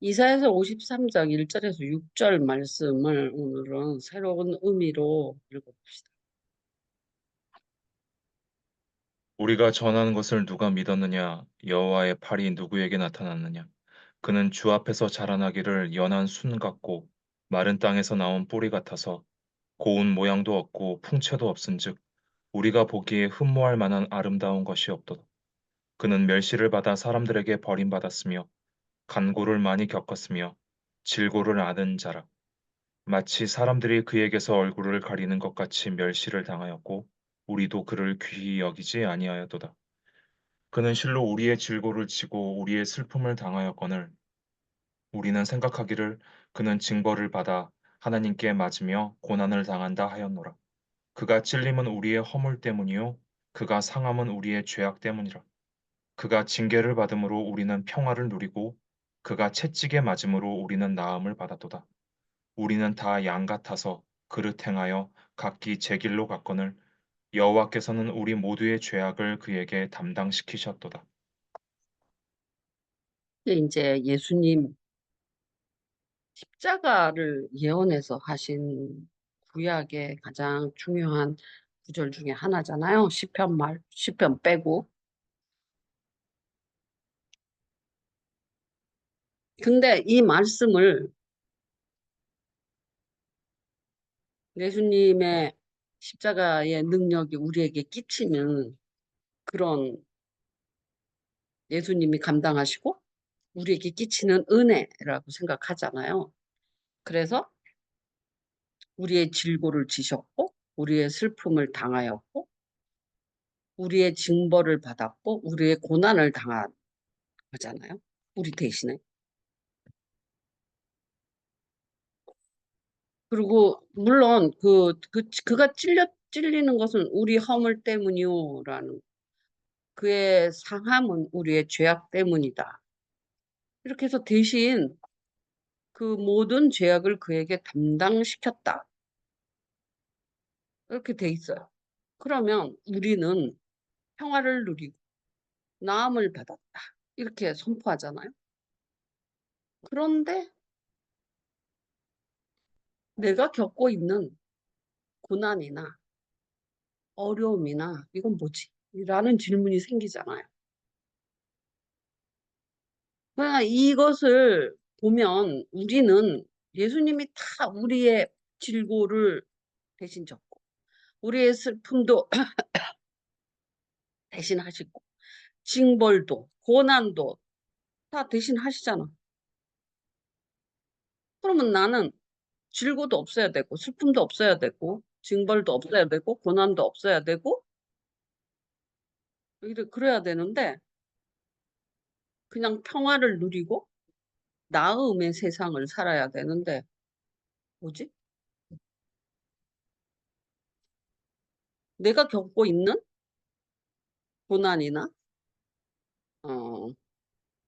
이사야서 53장 1절에서 6절 말씀을 오늘은 새로운 의미로 읽어봅시다. 우리가 전하는 것을 누가 믿었느냐? 여호와의 팔이 누구에게 나타났느냐? 그는 주 앞에서 자라나기를 연한 순 같고 마른 땅에서 나온 뿌리 같아서 고운 모양도 없고 풍채도 없은즉 우리가 보기에 흠모할 만한 아름다운 것이 없도다. 그는 멸시를 받아 사람들에게 버림받았으며 간고를 많이 겪었으며 질고를 아는 자라. 마치 사람들이 그에게서 얼굴을 가리는 것 같이 멸시를 당하였고 우리도 그를 귀히 여기지 아니하였도다. 그는 실로 우리의 질고를 치고 우리의 슬픔을 당하였거늘 우리는 생각하기를 그는 징벌을 받아 하나님께 맞으며 고난을 당한다 하였노라. 그가 찔림은 우리의 허물 때문이요 그가 상함은 우리의 죄악 때문이라. 그가 징계를 받음으로 우리는 평화를 누리고 그가 채찍에 맞음으로 우리는 나음을 받았도다. 우리는 다 양 같아서 그릇 행하여 각기 제 길로 갔거늘 여호와께서는 우리 모두의 죄악을 그에게 담당시키셨도다. 이제 예수님 십자가를 예언해서 하신 구약의 가장 중요한 구절 중에 하나잖아요. 시편 빼고. 근데 이 말씀을 예수님의 십자가의 능력이 우리에게 끼치는 그런 예수님이 감당하시고 우리에게 끼치는 은혜라고 생각하잖아요. 그래서 우리의 질고를 지셨고 우리의 슬픔을 당하였고 우리의 징벌을 받았고 우리의 고난을 당한 거잖아요. 우리 대신에. 그리고 물론 그가 찔리는 것은 우리 허물 때문이요라는 그의 상함은 우리의 죄악 때문이다. 이렇게 해서 대신 그 모든 죄악을 그에게 담당시켰다. 이렇게 돼 있어요. 그러면 우리는 평화를 누리고 나음을 받았다. 이렇게 선포하잖아요. 그런데 내가 겪고 있는 고난이나 어려움이나 이건 뭐지? 라는 질문이 생기잖아요. 그러니까 이것을 보면 우리는 예수님이 다 우리의 질고를 대신 졌고 우리의 슬픔도 대신 하시고 징벌도 고난도 다 대신 하시잖아. 그러면 나는 질고도 없어야 되고 슬픔도 없어야 되고 징벌도 없어야 되고 고난도 없어야 되고 그래야 되는데 그냥 평화를 누리고 나음의 세상을 살아야 되는데 뭐지? 내가 겪고 있는 고난이나 어,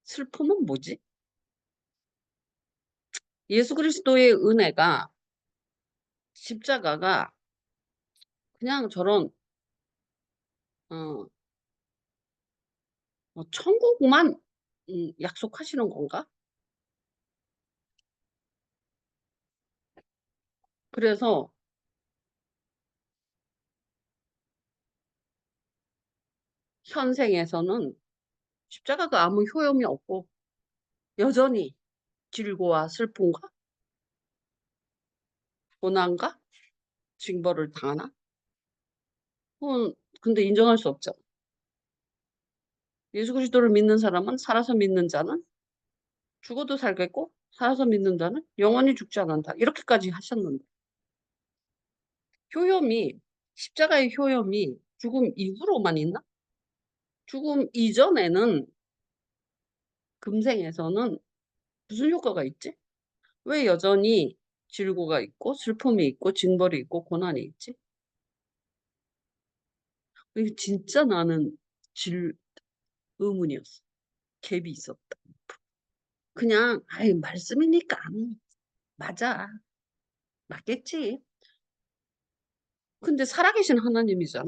슬픔은 뭐지? 예수 그리스도의 은혜가 십자가가 그냥 저런 어, 천국만 약속하시는 건가? 그래서 현생에서는 십자가가 아무 효용이 없고 여전히 질고와 슬픔과 고난과 징벌을 당하나? 그건 근데 인정할 수 없죠. 예수 그리스도를 믿는 사람은 살아서 믿는 자는 죽어도 살겠고 살아서 믿는 자는 영원히 죽지 않는다. 이렇게까지 하셨는데 효염이 십자가의 효염이 죽음 이후로만 있나? 죽음 이전에는 금생에서는 무슨 효과가 있지? 왜 여전히 질고가 있고 슬픔이 있고 징벌이 있고 고난이 있지? 이게 진짜 나는 질 의문이었어. 갭이 있었다. 그냥 아이 말씀이니까 맞아. 맞겠지. 근데 살아계신 하나님이잖아.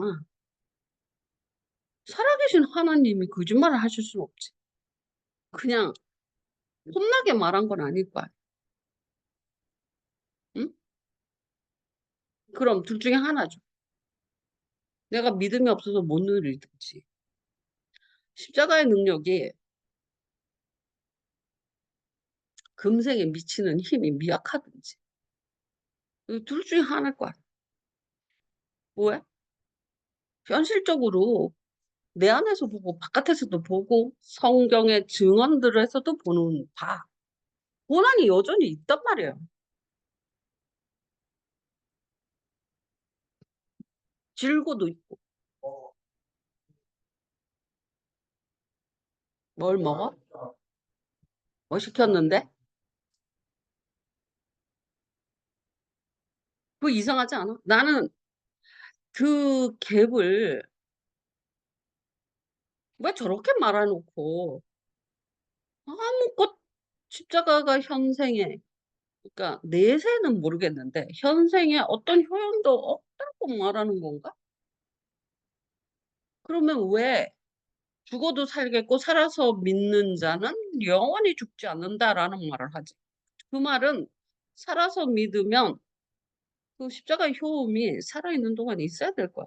살아계신 하나님이 거짓말을 하실 수는 없지. 그냥 폼나게 말한 건 아닐 거야. 응? 그럼 둘 중에 하나죠. 내가 믿음이 없어서 못 누리든지 십자가의 능력이 금생에 미치는 힘이 미약하든지 둘 중에 하나일 거야. 왜? 현실적으로 내 안에서 보고 바깥에서도 보고 성경의 증언들에서도 보는 봐. 고난이 여전히 있단 말이에요. 질고도 있고. 뭘 먹어? 뭐 시켰는데? 그거 이상하지 않아? 나는 그 갭을 왜 저렇게 말해놓고 아무것 십자가가 현생에 그러니까 내세는 모르겠는데 현생에 어떤 효용도 없다고 말하는 건가? 그러면 왜 죽어도 살겠고 살아서 믿는 자는 영원히 죽지 않는다라는 말을 하지? 그 말은 살아서 믿으면 그 십자가 효험이 살아있는 동안 있어야 될 거야.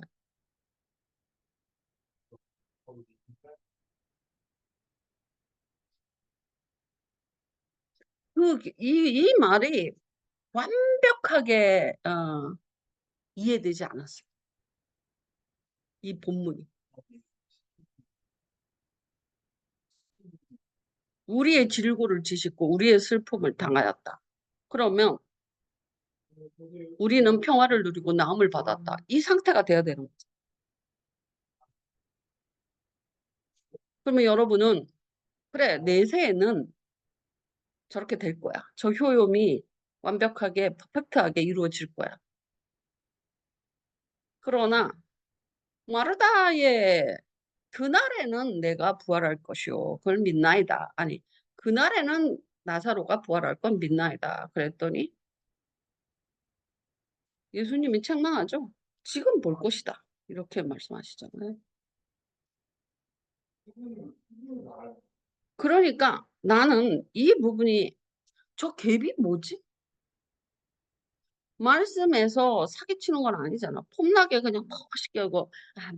이 말이 완벽하게 이해되지 않았어요. 이 본문이. 우리의 질고를 지식고 우리의 슬픔을 당하였다. 그러면 우리는 평화를 누리고 나음을 받았다. 이 상태가 돼야 되는 거죠. 그러면 여러분은 그래 내세에는 저렇게 될 거야. 저 효용이 완벽하게 퍼펙트하게 이루어질 거야. 그러나 마르다의 그날에는 내가 부활할 것이요. 그걸 믿나이다. 아니 그날에는 나사로가 부활할 건 믿나이다. 그랬더니 예수님이 책망하죠. 지금 볼 것이다. 이렇게 말씀하시잖아요. 그러니까 나는 이 부분이 저 갭이 뭐지? 말씀에서 사기치는 건 아니잖아. 폼나게 그냥 멋있게 하고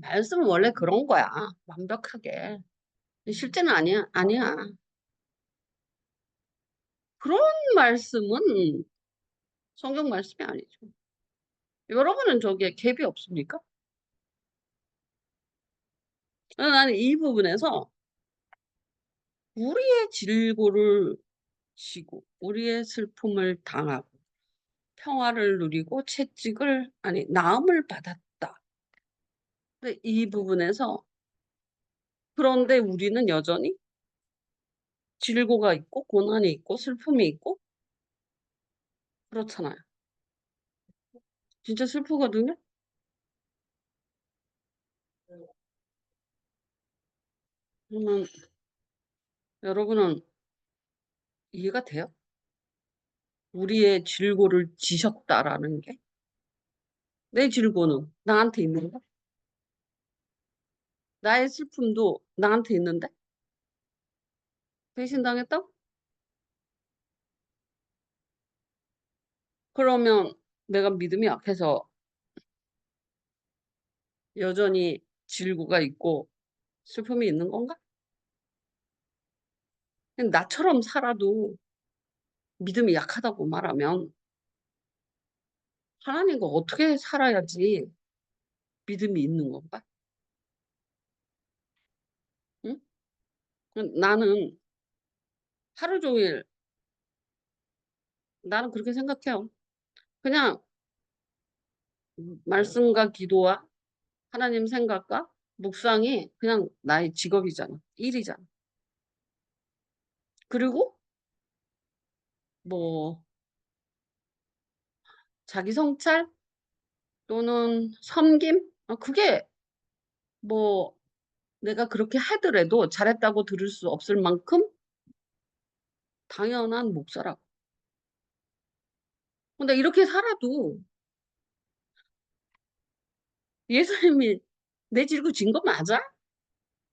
말씀은 원래 그런 거야. 완벽하게. 실제는 아니야. 아니야. 그런 말씀은 성경 말씀이 아니죠. 여러분은 저기에 갭이 없습니까? 나는 이 부분에서 우리의 질고를 지고 우리의 슬픔을 당하고 평화를 누리고 채찍을 아니 나음을 받았다. 근데 이 부분에서 그런데 우리는 여전히 질고가 있고 고난이 있고 슬픔이 있고 그렇잖아요. 진짜 슬프거든요. 그러면 여러분은 이해가 돼요? 우리의 질고를 지셨다라는 게 내 질고는 나한테 있는데 나의 슬픔도 나한테 있는데 배신당했다? 그러면 내가 믿음이 약해서 여전히 질고가 있고 슬픔이 있는 건가? 그냥 나처럼 살아도 믿음이 약하다고 말하면 하나님과 어떻게 살아야지 믿음이 있는 건가? 응? 나는 하루 종일 나는 그렇게 생각해요. 그냥 말씀과 기도와 하나님 생각과 묵상이 그냥 나의 직업이잖아. 일이잖아. 그리고 뭐 자기 성찰 또는 섬김? 그게 뭐 내가 그렇게 하더라도 잘했다고 들을 수 없을 만큼 당연한 몫이라고. 근데 이렇게 살아도 예수님이 내 질고 진 거 맞아?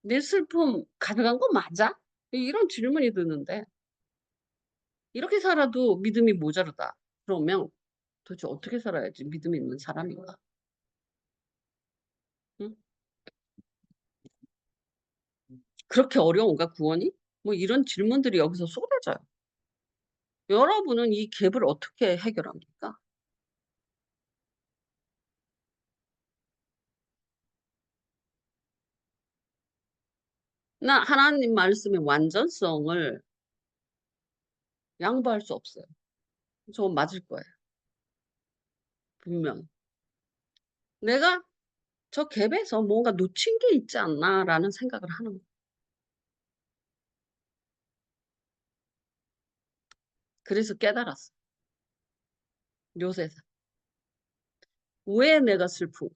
내 슬픔 가져간 거 맞아? 이런 질문이 드는데 이렇게 살아도 믿음이 모자르다. 그러면 도대체 어떻게 살아야지 믿음이 있는 사람인가? 응? 그렇게 어려운가 구원이? 뭐 이런 질문들이 여기서 쏟아져요. 여러분은 이 갭을 어떻게 해결합니까? 나 하나님 말씀의 완전성을 양보할 수 없어요. 저 맞을 거예요. 분명. 내가 저 갭에서 뭔가 놓친 게 있지 않나라는 생각을 하는 거예요. 그래서 깨달았어. 요새서. 왜 내가 슬픈가?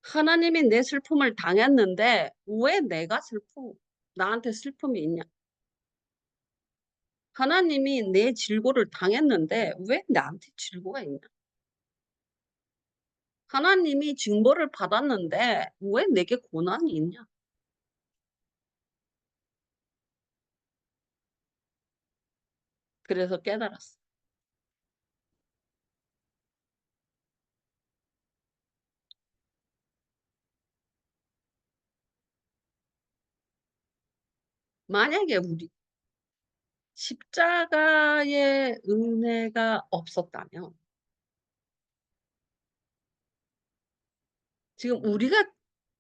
하나님이 내 슬픔을 당했는데 왜 내가 나한테 슬픔이 있냐? 하나님이 내 질고를 당했는데 왜 나한테 질고가 있냐? 하나님이 징벌을 받았는데 왜 내게 고난이 있냐? 그래서 깨달았어. 만약에 우리 십자가의 은혜가 없었다면 지금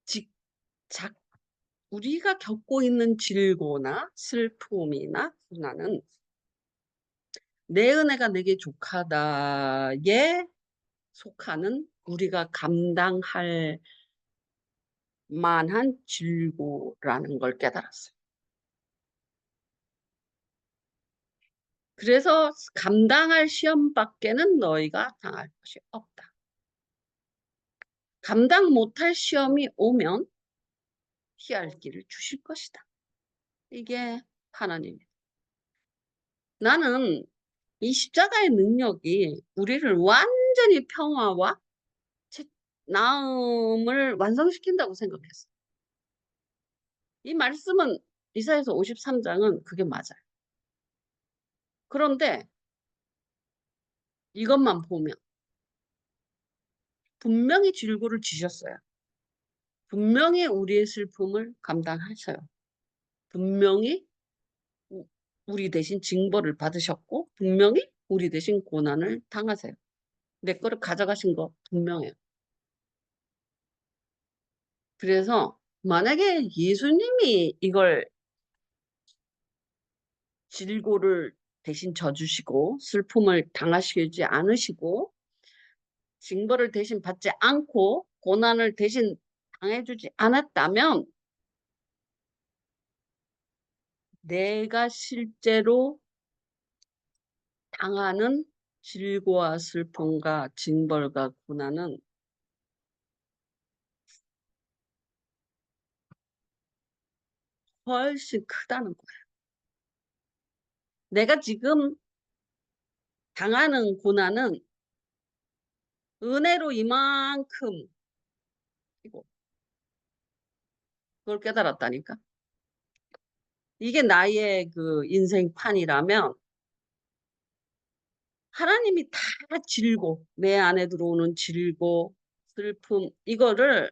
지, 작, 우리가 겪고 있는 질고나 슬픔이나 고난은 내 은혜가 내게 족하다에 속하는 우리가 감당할 만한 질고라는 걸 깨달았어요. 그래서 감당할 시험밖에는 너희가 당할 것이 없다. 감당 못할 시험이 오면 피할 길을 주실 것이다. 이게 하나님이에요. 나는 이 십자가의 능력이 우리를 완전히 평화와 나음을 완성시킨다고 생각했어. 이 말씀은 이사야서 53장은 그게 맞아요. 그런데 이것만 보면 분명히 질고를 지셨어요. 분명히 우리의 슬픔을 감당하셔요. 분명히 우리 대신 징벌을 받으셨고 분명히 우리 대신 고난을 당하세요. 내 거를 가져가신 거 분명해요. 그래서 만약에 예수님이 이걸 질고를 대신 져주시고 슬픔을 당하시지 않으시고 징벌을 대신 받지 않고 고난을 대신 당해주지 않았다면 내가 실제로 당하는 질고와 슬픔과 징벌과 고난은 훨씬 크다는 거예요. 내가 지금 당하는 고난은 은혜로 이만큼 이거 그걸 깨달았다니까. 이게 나의 그 인생판이라면 하나님이 다 질고 내 안에 들어오는 질고 슬픔 이거를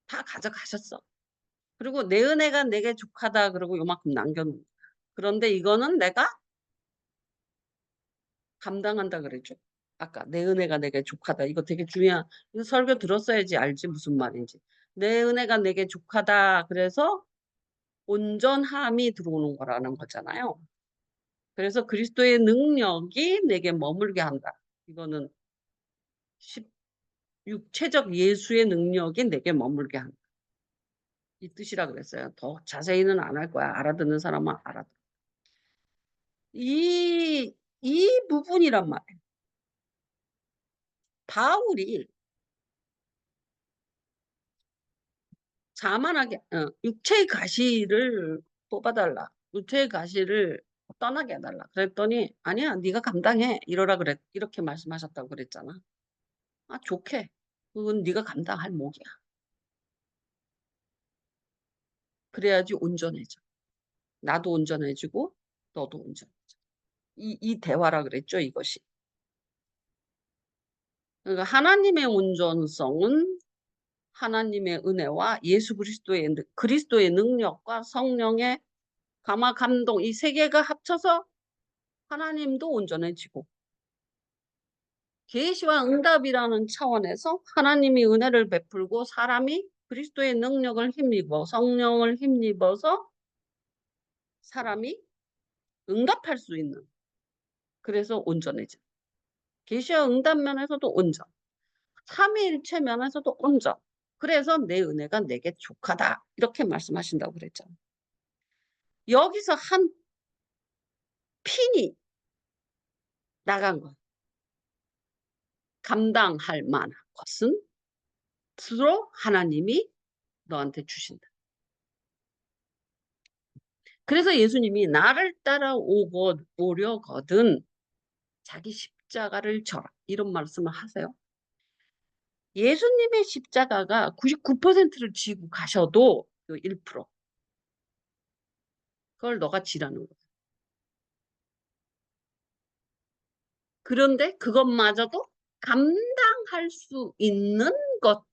다 가져가셨어. 그리고 내 은혜가 내게 족하다 그러고 요만큼 남겨놓은 거야. 그런데 이거는 내가 감당한다 그랬죠. 아까 내 은혜가 내게 족하다. 이거 되게 중요한 이거 설교 들었어야지 알지 무슨 말인지. 내 은혜가 내게 족하다. 그래서 온전함이 들어오는 거라는 거잖아요. 그래서 그리스도의 능력이 내게 머물게 한다. 이거는 육체적 예수의 능력이 내게 머물게 한다. 이 뜻이라 그랬어요. 더 자세히는 안 할 거야. 알아듣는 사람은 알아듣. 이 부분이란 말이에요. 바울이 자만하게 육체의 가시를 뽑아달라. 육체의 가시를 떠나게 해달라. 그랬더니 아니야 네가 감당해 이러라 그랬 이렇게 말씀하셨다고 그랬잖아. 아 좋게 그건 네가 감당할 몫이야. 그래야지 온전해져. 나도 온전해지고 너도 온전해져. 이 대화라 그랬죠, 이것이. 그러니까 하나님의 온전성은 하나님의 은혜와 예수 그리스도의 능력과 성령의 감화 감동 이 세 개가 합쳐서 하나님도 온전해지고, 계시와 응답이라는 차원에서 하나님이 은혜를 베풀고 사람이 그리스도의 능력을 힘입어 성령을 힘입어서 사람이 응답할 수 있는, 그래서 온전해져. 계시와 응답 면에서도 온전, 삼위일체 면에서도 온전. 그래서 내 은혜가 내게 족하다 이렇게 말씀하신다고 그랬잖아요. 여기서 한 핀이 나간 거. 감당할 만한 것은 스스로 하나님이 너한테 주신다. 그래서 예수님이 나를 따라오려거든 자기 십자가를 져라 이런 말씀을 하세요. 예수님의 십자가가 99%를 지고 가셔도 그 1% 그걸 너가 지라는 거야. 그런데 그것마저도 감당할 수 있는 것이다.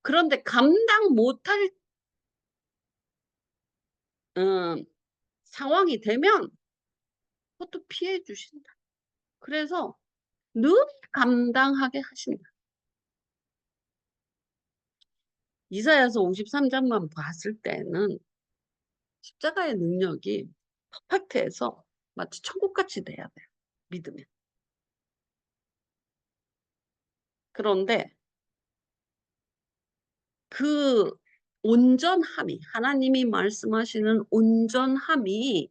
그런데 감당 못할 상황이 되면 그것도 피해 주신다. 그래서 늘 감당하게 하신다. 이사야서 53장만 봤을 때는 십자가의 능력이 퍼펙트해서 마치 천국같이 돼야 돼요. 믿으면. 그런데 그 온전함이 하나님이 말씀하시는 온전함이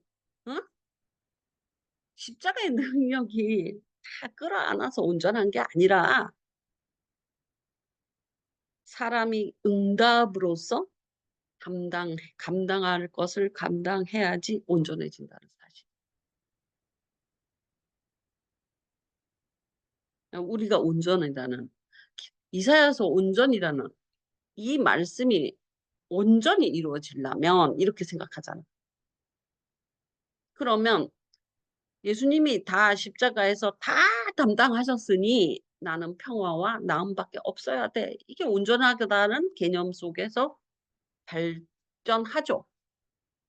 십자가의 능력이 다 끌어안아서 온전한 게 아니라 사람이 응답으로서 감당할 것을 감당해야지 온전해진다는 사실. 우리가 온전이라는 이사야서 온전이라는 이 말씀이 온전히 이루어지려면 이렇게 생각하잖아. 그러면 예수님이 다 십자가에서 다 담당하셨으니 나는 평화와 나음밖에 없어야 돼. 이게 온전하다는 개념 속에서 발전하죠.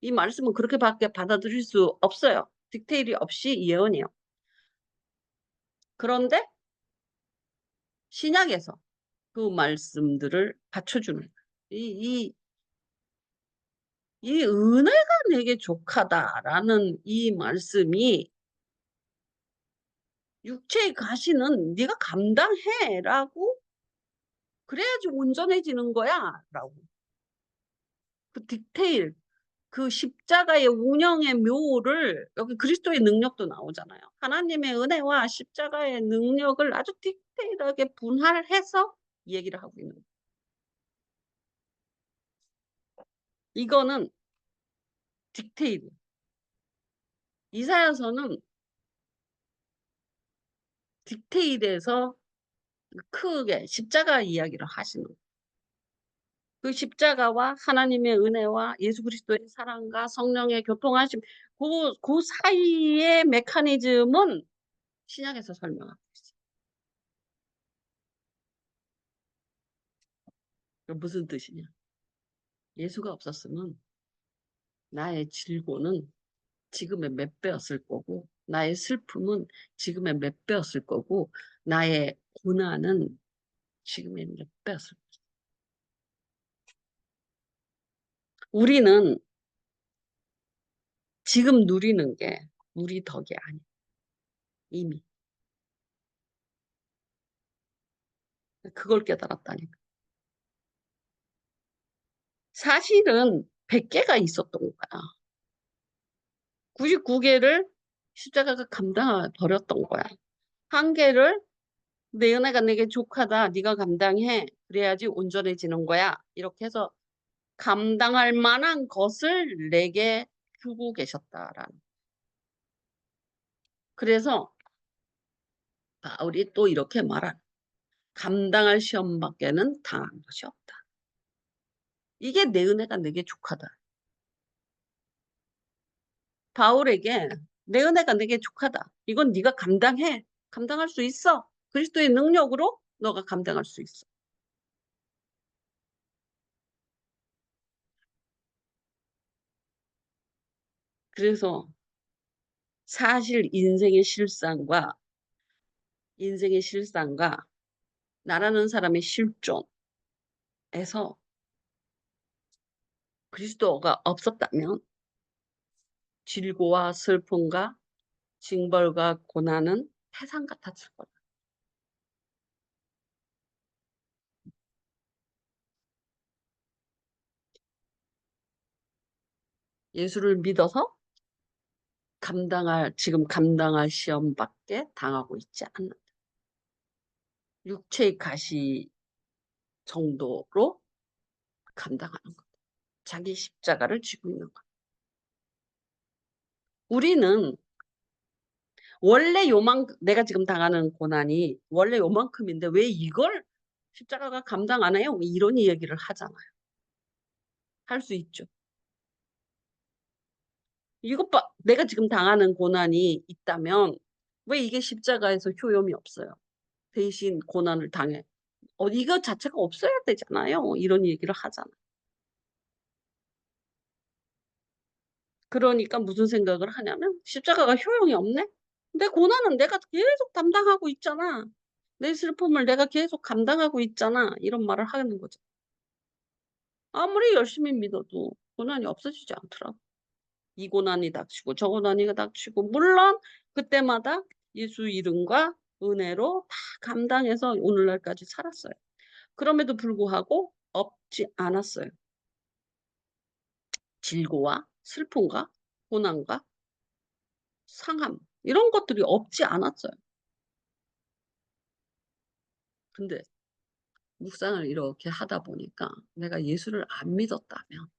이 말씀은 그렇게밖에 받아들일 수 없어요. 디테일이 없이 예언이에요. 그런데 신약에서 그 말씀들을 받쳐주는 이, 이 은혜가 내게 족하다라는 이 말씀이 육체의 가시는 네가 감당해라고 그래야지 온전해지는 거야라고. 그 디테일, 그 십자가의 운영의 묘를 여기 그리스도의 능력도 나오잖아요. 하나님의 은혜와 십자가의 능력을 아주 디테일하게 분할해서 얘기를 하고 있는 거예요. 이거는 디테일. 이사야서는 디테일에서 크게 십자가 이야기를 하시는 거예요. 그 십자가와 하나님의 은혜와 예수 그리스도의 사랑과 성령의 교통하심 그 사이의 메커니즘은 신약에서 설명하고 있어요. 무슨 뜻이냐? 예수가 없었으면 나의 질고는 지금의 몇 배였을 거고 나의 슬픔은 지금의 몇 배였을 거고 나의 고난은 지금의 몇 배였을 거고 우리는 지금 누리는 게 우리 덕이 아니야. 이미. 그걸 깨달았다니까. 사실은 100개가 있었던 거야. 99개를 십자가가 감당해 버렸던 거야. 한 개를 내 은혜가 내게 족하다. 네가 감당해. 그래야지 온전해지는 거야. 이렇게 해서 감당할 만한 것을 내게 주고 계셨다라는. 그래서 바울이 또 이렇게 말한 감당할 시험밖에는 당한 것이 없다. 이게 내 은혜가 내게 족하다. 바울에게 내 은혜가 내게 족하다. 이건 네가 감당해. 감당할 수 있어. 그리스도의 능력으로 너가 감당할 수 있어. 그래서 사실 인생의 실상과 나라는 사람의 실존에서 그리스도가 없었다면 질고와 슬픔과 징벌과 고난은 태산 같았을 거다. 예수를 믿어서 지금 감당할 시험밖에 당하고 있지 않는다. 육체의 가시 정도로 감당하는 것. 자기 십자가를 쥐고 있는 것. 우리는 원래 내가 지금 당하는 고난이 원래 요만큼인데 왜 이걸 십자가가 감당 안 해요? 이런 이야기를 하잖아요. 할 수 있죠. 이것 봐, 내가 지금 당하는 고난이 있다면 왜 이게 십자가에서 효용이 없어요? 대신 고난을 당해. 이거 자체가 없어야 되잖아요. 이런 얘기를 하잖아. 그러니까 무슨 생각을 하냐면 십자가가 효용이 없네? 내 고난은 내가 계속 담당하고 있잖아. 내 슬픔을 내가 계속 감당하고 있잖아. 이런 말을 하는 거죠. 아무리 열심히 믿어도 고난이 없어지지 않더라고. 이 고난이 닥치고 저 고난이 닥치고 물론 그때마다 예수 이름과 은혜로 다 감당해서 오늘날까지 살았어요. 그럼에도 불구하고 없지 않았어요. 질고와 슬픔과 고난과 상함 이런 것들이 없지 않았어요. 근데 묵상을 이렇게 하다 보니까 내가 예수를 안 믿었다면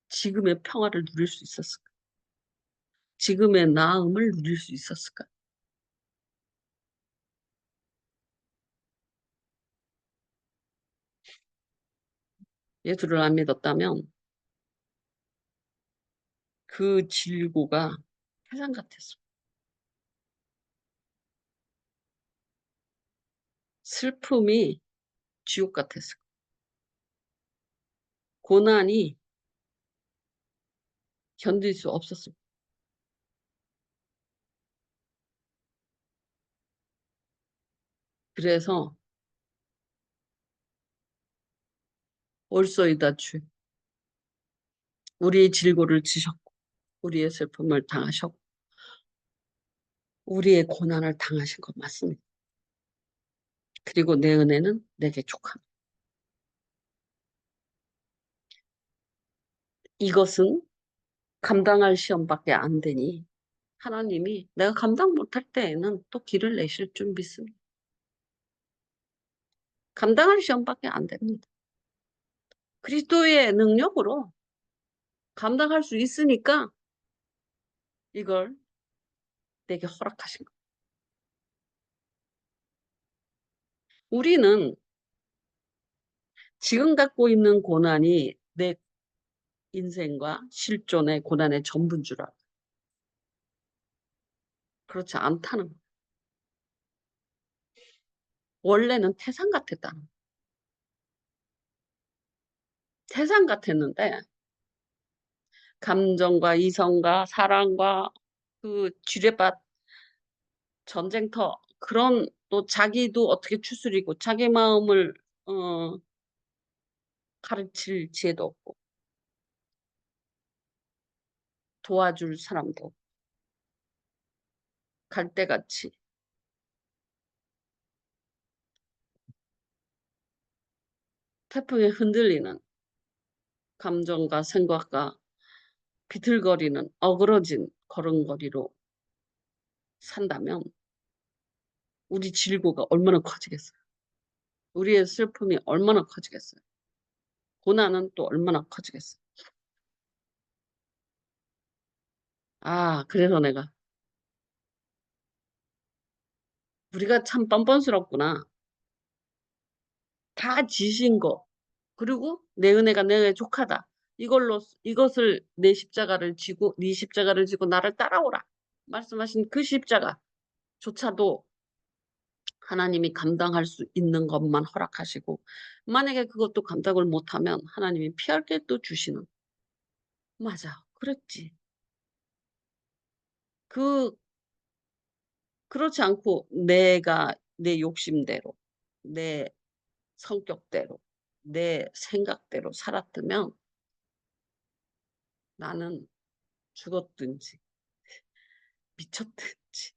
지금의 평화를 누릴 수 있었을까? 지금의 나음을 누릴 수 있었을까? 예수를 안 믿었다면 그 질고가 세상 같았어. 슬픔이 지옥 같았어. 고난이 견딜 수 없었어. 그래서 올소이다 주 우리의 질고를 지셨고 우리의 슬픔을 당하셨고 우리의 고난을 당하신 것 맞습니다. 그리고 내 은혜는 내게 족합니다. 이것은 감당할 시험밖에 안 되니 하나님이 내가 감당 못할 때에는 또 길을 내실 줄 믿습니다. 감당할 시험밖에 안 됩니다. 그리스도의 능력으로 감당할 수 있으니까 이걸 내게 허락하신 거예요. 우리는 지금 갖고 있는 고난이 내 인생과 실존의 고난의 전부인 줄 알아요. 그렇지 않다는 거예요. 원래는 태산 같았다는 거예요. 태산 같았는데 감정과 이성과 사랑과 그 지뢰밭 전쟁터 그런 또 자기도 어떻게 추스리고 자기 마음을 어, 가르칠 지혜도 없고 도와줄 사람도 갈대같이 태풍에 흔들리는 감정과 생각과 비틀거리는 어그러진 걸음걸이로 산다면 우리 질고가 얼마나 커지겠어요. 우리의 슬픔이 얼마나 커지겠어요. 고난은 또 얼마나 커지겠어요. 그래서 내가 우리가 참 뻔뻔스럽구나. 다 지신 거 그리고 내 은혜가 내게 족하다. 이것을 내 십자가를 지고 네 십자가를 지고 나를 따라오라. 말씀하신 그 십자가조차도 하나님이 감당할 수 있는 것만 허락하시고 만약에 그것도 감당을 못하면 하나님이 피할 길도 주시는. 맞아. 그랬지. 그 그렇지 않고 내가 내 욕심대로 내 성격대로 내 생각대로 살았으면 나는 죽었든지 미쳤든지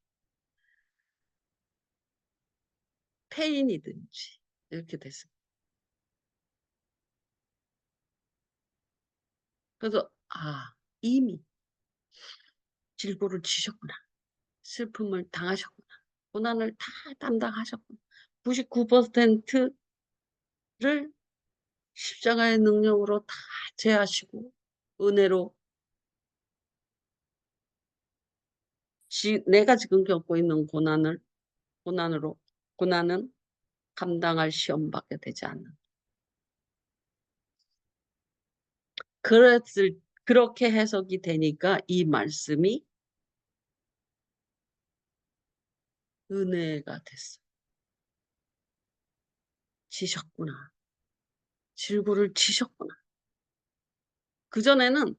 폐인이든지 이렇게 됐어요. 그래서 이미 질고를 지셨구나. 슬픔을 당하셨구나. 고난을 다 담당하셨구나. 99%를 십자가의 능력으로 다 제하시고 은혜로 내가 지금 겪고 있는 고난은 감당할 시험밖에 되지 않는. 그렇게 해석이 되니까 이 말씀이 은혜가 됐어. 지셨구나. 질고를 지셨구나. 그전에는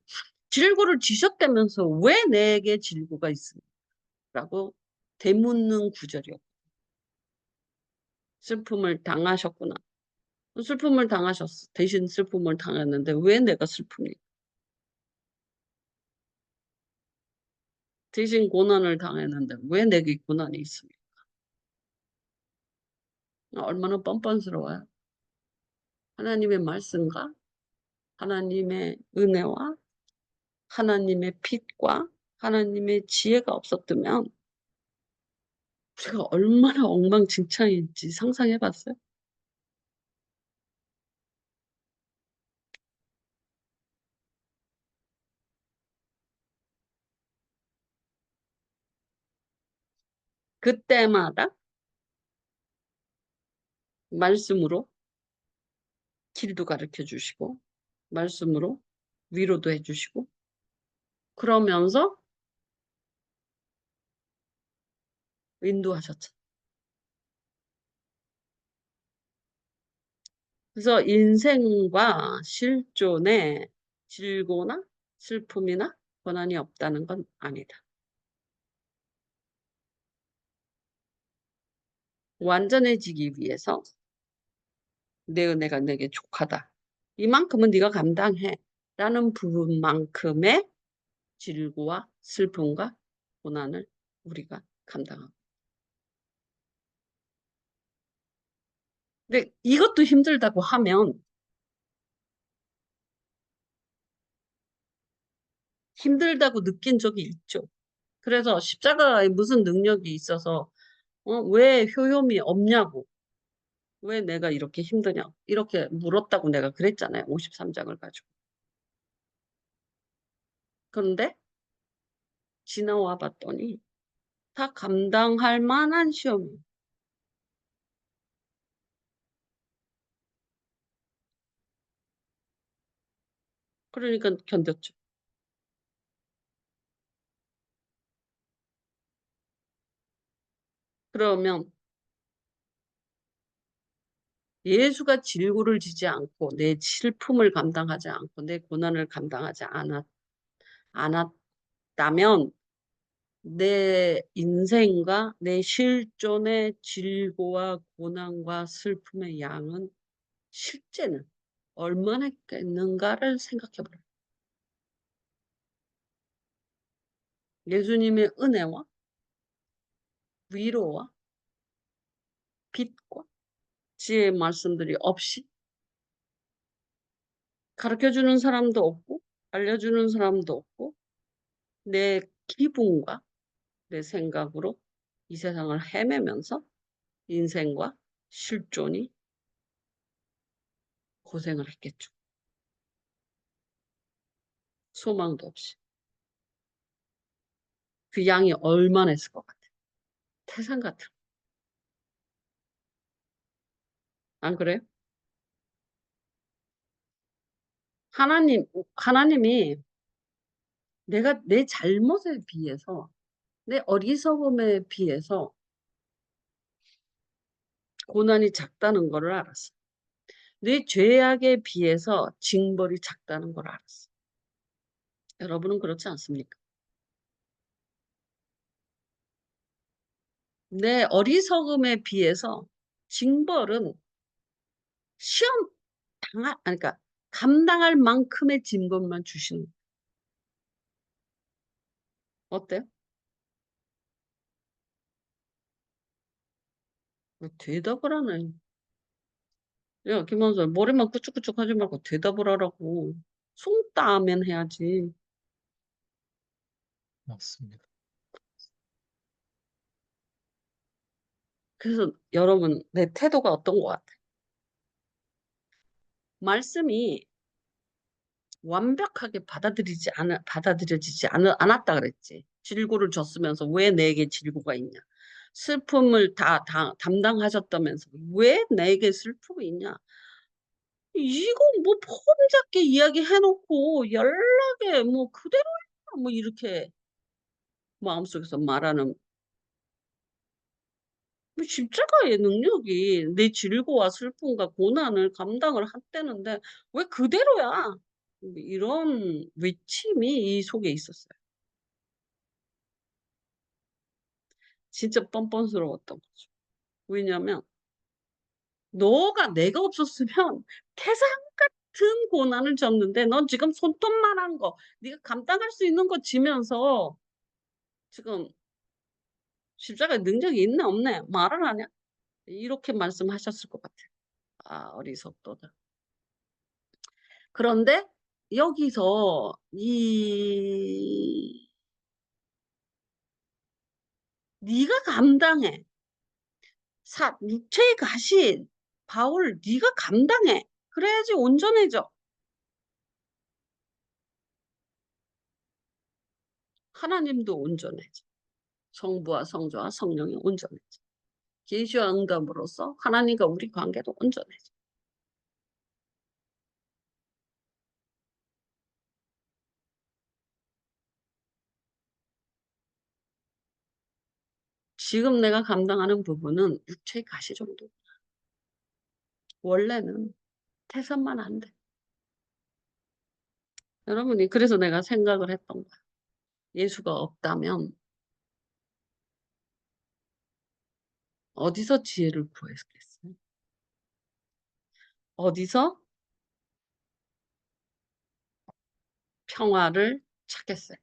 질고를 지셨다면서 왜 내게 질고가 있습니라고 되묻는 구절이었고 슬픔을 당하셨구나. 슬픔을 당하셨어. 대신 슬픔을 당했는데 왜 내가 슬픕니까? 대신 고난을 당했는데 왜 내게 고난이 있습니까? 얼마나 뻔뻔스러워요. 하나님의 말씀과 하나님의 은혜와 하나님의 빛과 하나님의 지혜가 없었다면 우리가 얼마나 엉망진창인지 상상해 봤어요? 그때마다 말씀으로 길도 가르쳐 주시고 말씀으로 위로도 해 주시고 그러면서 인도하셨죠. 그래서 인생과 실존에 질고나 슬픔이나 고난이 없다는 건 아니다. 완전해지기 위해서 내 은혜가 내게 족하다. 이만큼은 네가 감당해. 라는 부분만큼의 질고와 슬픔과 고난을 우리가 감당하고. 근데 이것도 힘들다고 하면 힘들다고 느낀 적이 있죠. 그래서 십자가에 무슨 능력이 있어서 왜 효용이 없냐고 왜 내가 이렇게 힘드냐고 이렇게 물었다고 내가 그랬잖아요. 53장을 가지고. 그런데 지나와 봤더니 다 감당할 만한 시험이에요. 그러니까 견뎠죠. 그러면 예수가 질고를 지지 않고 내 슬픔을 감당하지 않고 내 고난을 감당하지 않았다면 내 인생과 내 실존의 질고와 고난과 슬픔의 양은 실제는 얼마나 있겠는가를 생각해 보라. 예수님의 은혜와 위로와 빛과 지혜의 말씀들이 없이 가르쳐주는 사람도 없고 알려주는 사람도 없고 내 기분과 내 생각으로 이 세상을 헤매면서 인생과 실존이 고생을 했겠죠. 소망도 없이. 그 양이 얼마나 있을 것 같아. 태산 같은. 안 그래요? 하나님이 내가 내 잘못에 비해서, 내 어리석음에 비해서 고난이 작다는 거를 알았어. 내 죄악에 비해서 징벌이 작다는 걸 알았어. 여러분은 그렇지 않습니까? 내 어리석음에 비해서 징벌은 시험 그러니까 감당할 만큼의 징벌만 주시는 거예요. 어때요? 왜 대답을 하네. 야, 김원선, 머리만 꾸쭉꾸쭉 하지 말고 대답을 하라고. 송따면 해야지. 맞습니다. 그래서 여러분, 내 태도가 어떤 것 같아? 말씀이 완벽하게 받아들여지지 않았다 그랬지. 질고를 줬으면서 왜 내게 질고가 있냐? 슬픔을 다 담당하셨다면서 왜 내게 슬픔이 있냐? 이거 뭐 폼잡게 이야기해놓고 연락에 뭐 그대로야 뭐 이렇게 마음속에서 말하는 뭐 십자가의 능력이 내 질고와 슬픔과 고난을 감당을 한다는데 왜 그대로야? 이런 외침이 이 속에 있었어요. 진짜 뻔뻔스러웠던 거죠. 왜냐하면 내가 없었으면 태산 같은 고난을 졌는데 넌 지금 손톱만한 거 네가 감당할 수 있는 거 지면서 지금 십자가에 능력이 있네 없네 말을 하냐? 이렇게 말씀하셨을 것 같아요. 아 어리석도다. 그런데 여기서 이 네가 감당해. 육체의 가시 바울 네가 감당해. 그래야지 온전해져. 하나님도 온전해져. 성부와 성자와 성령이 온전해져. 계시와 응답으로서 하나님과 우리 관계도 온전해져. 지금 내가 감당하는 부분은 육체의 가시 정도. 원래는 태산만 안 돼. 여러분이 그래서 내가 생각을 했던 거야. 예수가 없다면 어디서 지혜를 구했겠어요? 어디서 평화를 찾겠어요?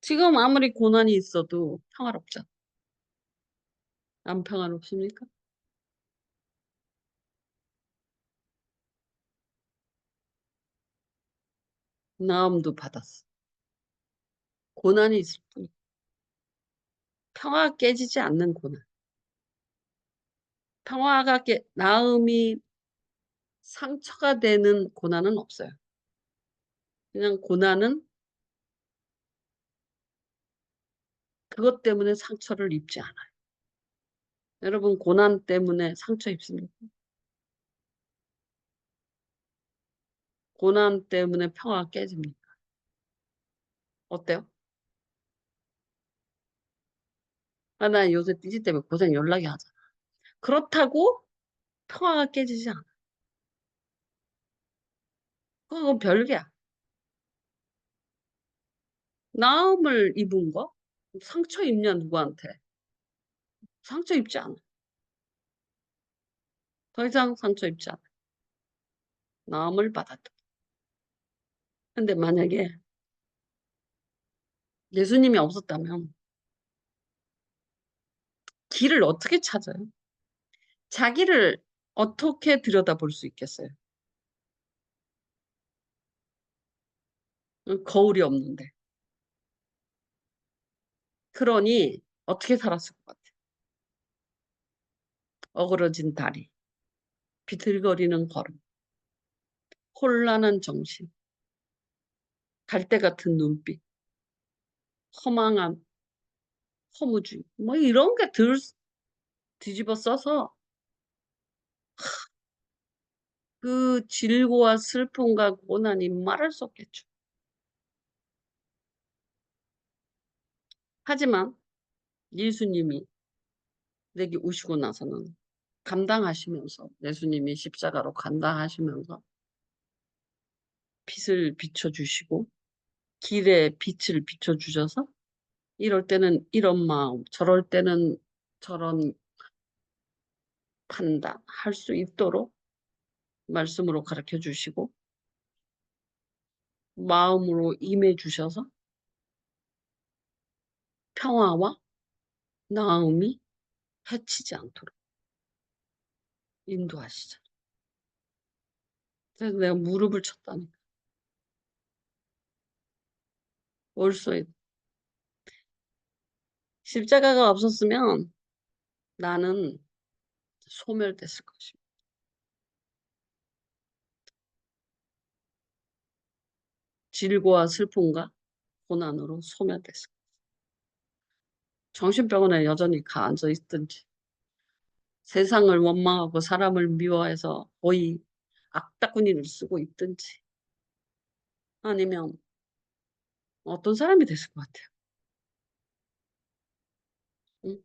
지금 아무리 고난이 있어도 평화롭죠. 안 평화롭습니까? 나음도 받았어. 고난이 있을 뿐. 평화가 깨지지 않는 고난. 나음이 상처가 되는 고난은 없어요. 그냥 고난은 그것 때문에 상처를 입지 않아요. 여러분 고난 때문에 상처 입습니까? 고난 때문에 평화가 깨집니까? 어때요? 아, 나 요새 띠지 때문에 고생 연락이 하잖아. 그렇다고 평화가 깨지지 않아. 그건 별개야. 나음을 입은 거? 상처 입냐 누구한테? 상처 입지 않아. 더 이상 상처 입지 않아. 나음을 받았다. 근데 만약에 예수님이 없었다면 길을 어떻게 찾아요? 자기를 어떻게 들여다볼 수 있겠어요? 거울이 없는데. 그러니 어떻게 살았을 것 같아요? 어그러진 다리, 비틀거리는 걸음, 혼란한 정신, 갈대 같은 눈빛, 허망함, 허무주의, 뭐 이런 게 뒤집어 써서 그 질고와 슬픔과 고난이 말할 수 없겠죠. 하지만 예수님이 내게 오시고 나서는 감당하시면서, 예수님이 십자가로 감당하시면서 빛을 비춰 주시고 길에 빛을 비춰 주셔서 이럴 때는 이런 마음, 저럴 때는 저런 판단할 수 있도록 말씀으로 가르쳐 주시고 마음으로 임해 주셔서 평화와 나음이 해치지 않도록 인도하시죠. 그래서 내가 무릎을 쳤다니까. 올소에 십자가가 없었으면 나는 소멸됐을 것입니다. 질고와 슬픔과 고난으로 소멸됐을 것입니다. 정신병원에 여전히 가앉아 있든지 세상을 원망하고 사람을 미워해서 거의 악다구니를 쓰고 있든지 아니면 어떤 사람이 됐을 것 같아요. 응?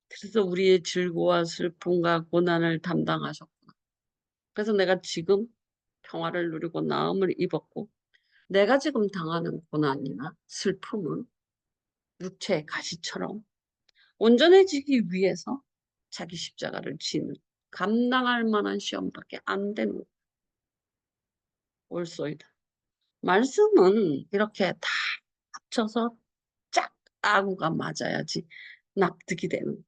그래서 우리의 질고와 슬픔과 고난을 담당하셨구나. 그래서 내가 지금 평화를 누리고 나음을 입었고 내가 지금 당하는 고난이나 슬픔은 육체의 가시처럼 온전해지기 위해서 자기 십자가를 지는 감당할 만한 시험밖에 안 되는 올소이다. 말씀은 이렇게 다 합쳐서 짝 아구가 맞아야지 납득이 되는.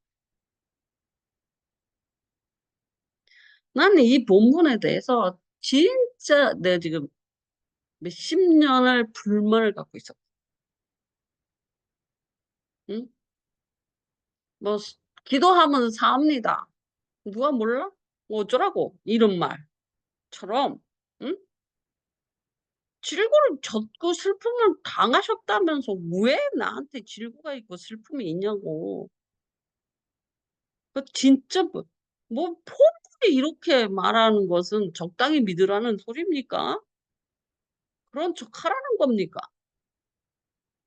나는 이 본문에 대해서 진짜 내가 지금 몇십 년을 불만을 갖고 있어. 응? 뭐 기도하면 삽니다. 누가 몰라? 뭐 어쩌라고 이런 말처럼 응? 질고를 졌고 슬픔을 당하셨다면서 왜 나한테 질고가 있고 슬픔이 있냐고. 그 진짜 뭐 포물이 이렇게 말하는 것은 적당히 믿으라는 소리입니까? 그런 척 하라는 겁니까?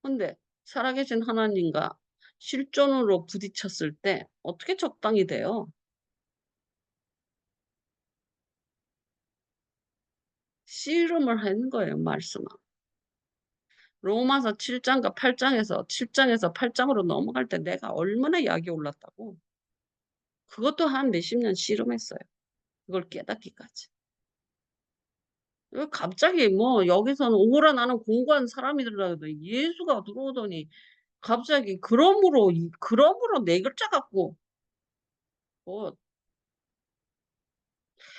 근데 살아계신 하나님과 실존으로 부딪혔을 때 어떻게 적당히 돼요? 씨름을 하는 거예요, 말씀은. 로마서 7장과 8장에서 7장에서 8장으로 넘어갈 때 내가 얼마나 약이 올랐다고. 그것도 한 몇십 년 씨름했어요. 그걸 깨닫기까지. 왜 갑자기 뭐 여기서는 오라 나는 공부한 사람이더라 예수가 들어오더니 갑자기 그러므로 네 글자 갖고 뭐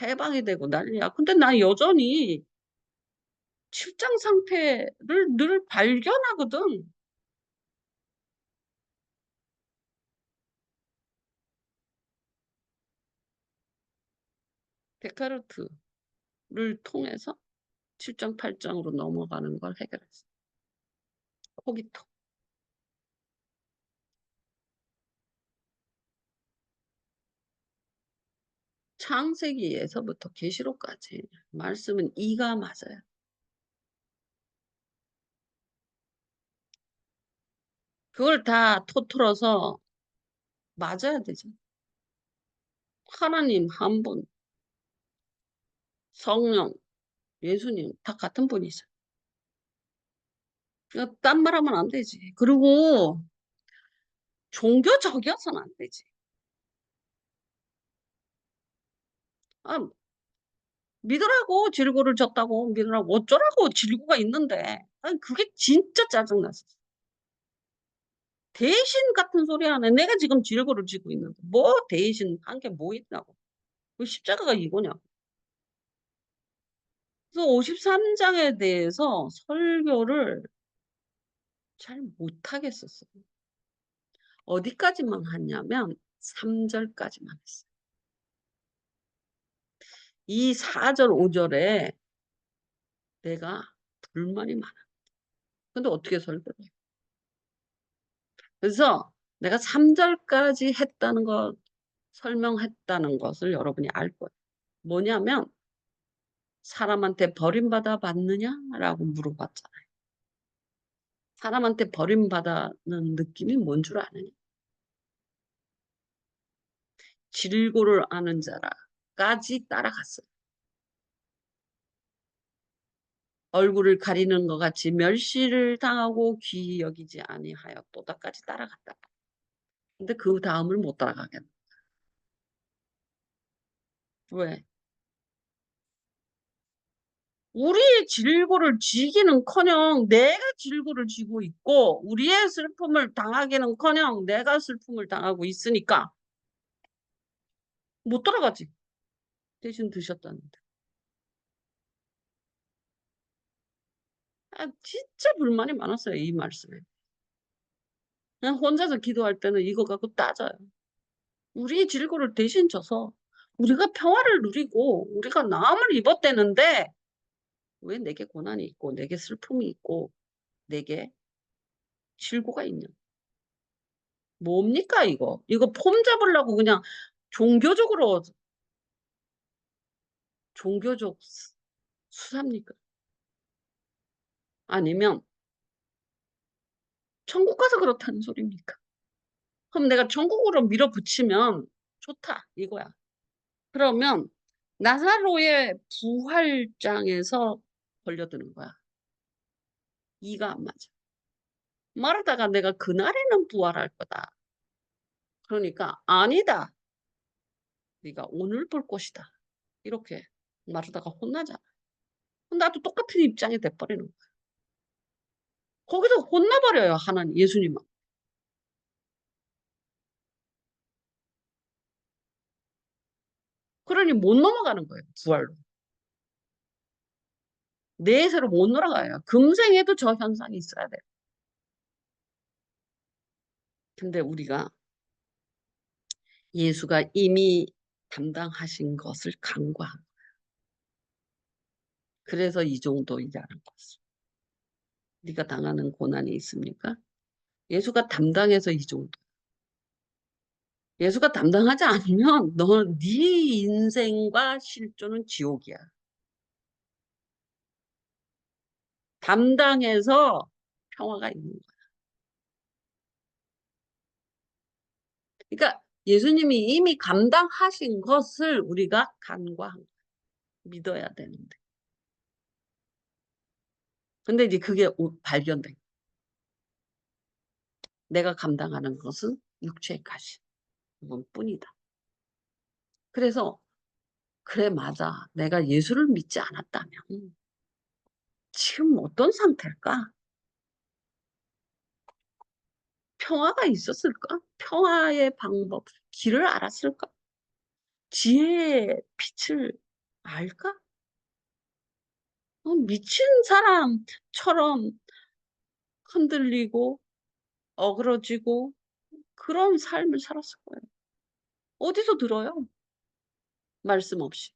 해방이 되고 난리야. 근데 나 여전히 7장 상태를 늘 발견하거든. 데카르트를 통해서 7장 8장으로 넘어가는 걸 해결했어. 코기토. 창세기에서부터 계시록까지 말씀은 이가 맞아요. 그걸 다 토틀어서 맞아야 되죠. 하나님 한 분, 성령, 예수님 다 같은 분이죠. 딴 말하면 안 되지. 그리고 종교적이어서는 안 되지. 아, 믿으라고 질고를 졌다고 믿으라고 어쩌라고 질고가 있는데 그게 진짜 짜증났어. 대신 같은 소리 하네. 내가 지금 질고를 지고 있는데 뭐 대신 한 게 뭐 있다고. 그 십자가가 이거냐고. 그래서 53장에 대해서 설교를 잘 못하겠었어요. 어디까지만 했냐면 3절까지만 했어요. 이 4절, 5절에 내가 불만이 많아. 근데 어떻게 설교를 해? 그래서 내가 3절까지 했다는 거 설명했다는 것을 여러분이 알 거예요. 뭐냐면 사람한테 버림받아 봤느냐라고 물어봤잖아요. 사람한테 버림받는 느낌이 뭔 줄 아느냐? 질고를 아는 자라까지 따라갔어요. 얼굴을 가리는 것 같이 멸시를 당하고 귀히 여기지 아니하여 또다까지 따라갔다. 근데 그 다음을 못 따라가겠네. 왜? 우리의 질고를 지기는커녕 내가 질고를 지고 있고 우리의 슬픔을 당하기는커녕 내가 슬픔을 당하고 있으니까 못 따라가지. 대신 드셨다는데. 진짜 불만이 많았어요. 이 말씀에. 그냥 혼자서 기도할 때는 이거 갖고 따져요. 우리의 질고를 대신 져서 우리가 평화를 누리고 우리가 나음을 입었대는데 왜 내게 고난이 있고 내게 슬픔이 있고 내게 질고가 있냐. 뭡니까 이거. 이거 폼 잡으려고 그냥 종교적으로 종교적 수사입니까? 아니면 천국 가서 그렇다는 소리입니까? 그럼 내가 천국으로 밀어붙이면 좋다 이거야. 그러면 나사로의 부활장에서 걸려드는 거야. 이가 안 맞아. 말하다가 내가 그날에는 부활할 거다. 그러니까 아니다. 네가 오늘 볼 것이다. 이렇게 말하다가 혼나잖아. 나도 똑같은 입장이 돼버리는 거야. 거기서 혼나버려요. 하나님 예수님은. 그러니 못 넘어가는 거예요. 부활로. 내세로 못 넘어가요. 금생에도 저 현상이 있어야 돼요. 근데 우리가 예수가 이미 담당하신 것을 간과한 거예요. 그래서 이 정도 일하는 것을. 네가 당하는 고난이 있습니까? 예수가 담당해서 이 정도. 예수가 담당하지 않으면 네 인생과 실존은 지옥이야. 담당해서 평화가 있는 거야. 그러니까 예수님이 이미 감당하신 것을 우리가 간과한 거야. 믿어야 되는데. 근데 이제 그게 발견돼. 내가 감당하는 것은 육체의 가시. 그것뿐이다. 그래서 그래 맞아. 내가 예수를 믿지 않았다면 지금 어떤 상태일까? 평화가 있었을까? 평화의 방법, 길을 알았을까? 지혜의 빛을 알까? 미친 사람처럼 흔들리고 어그러지고 그런 삶을 살았을 거예요. 어디서 들어요? 말씀 없이.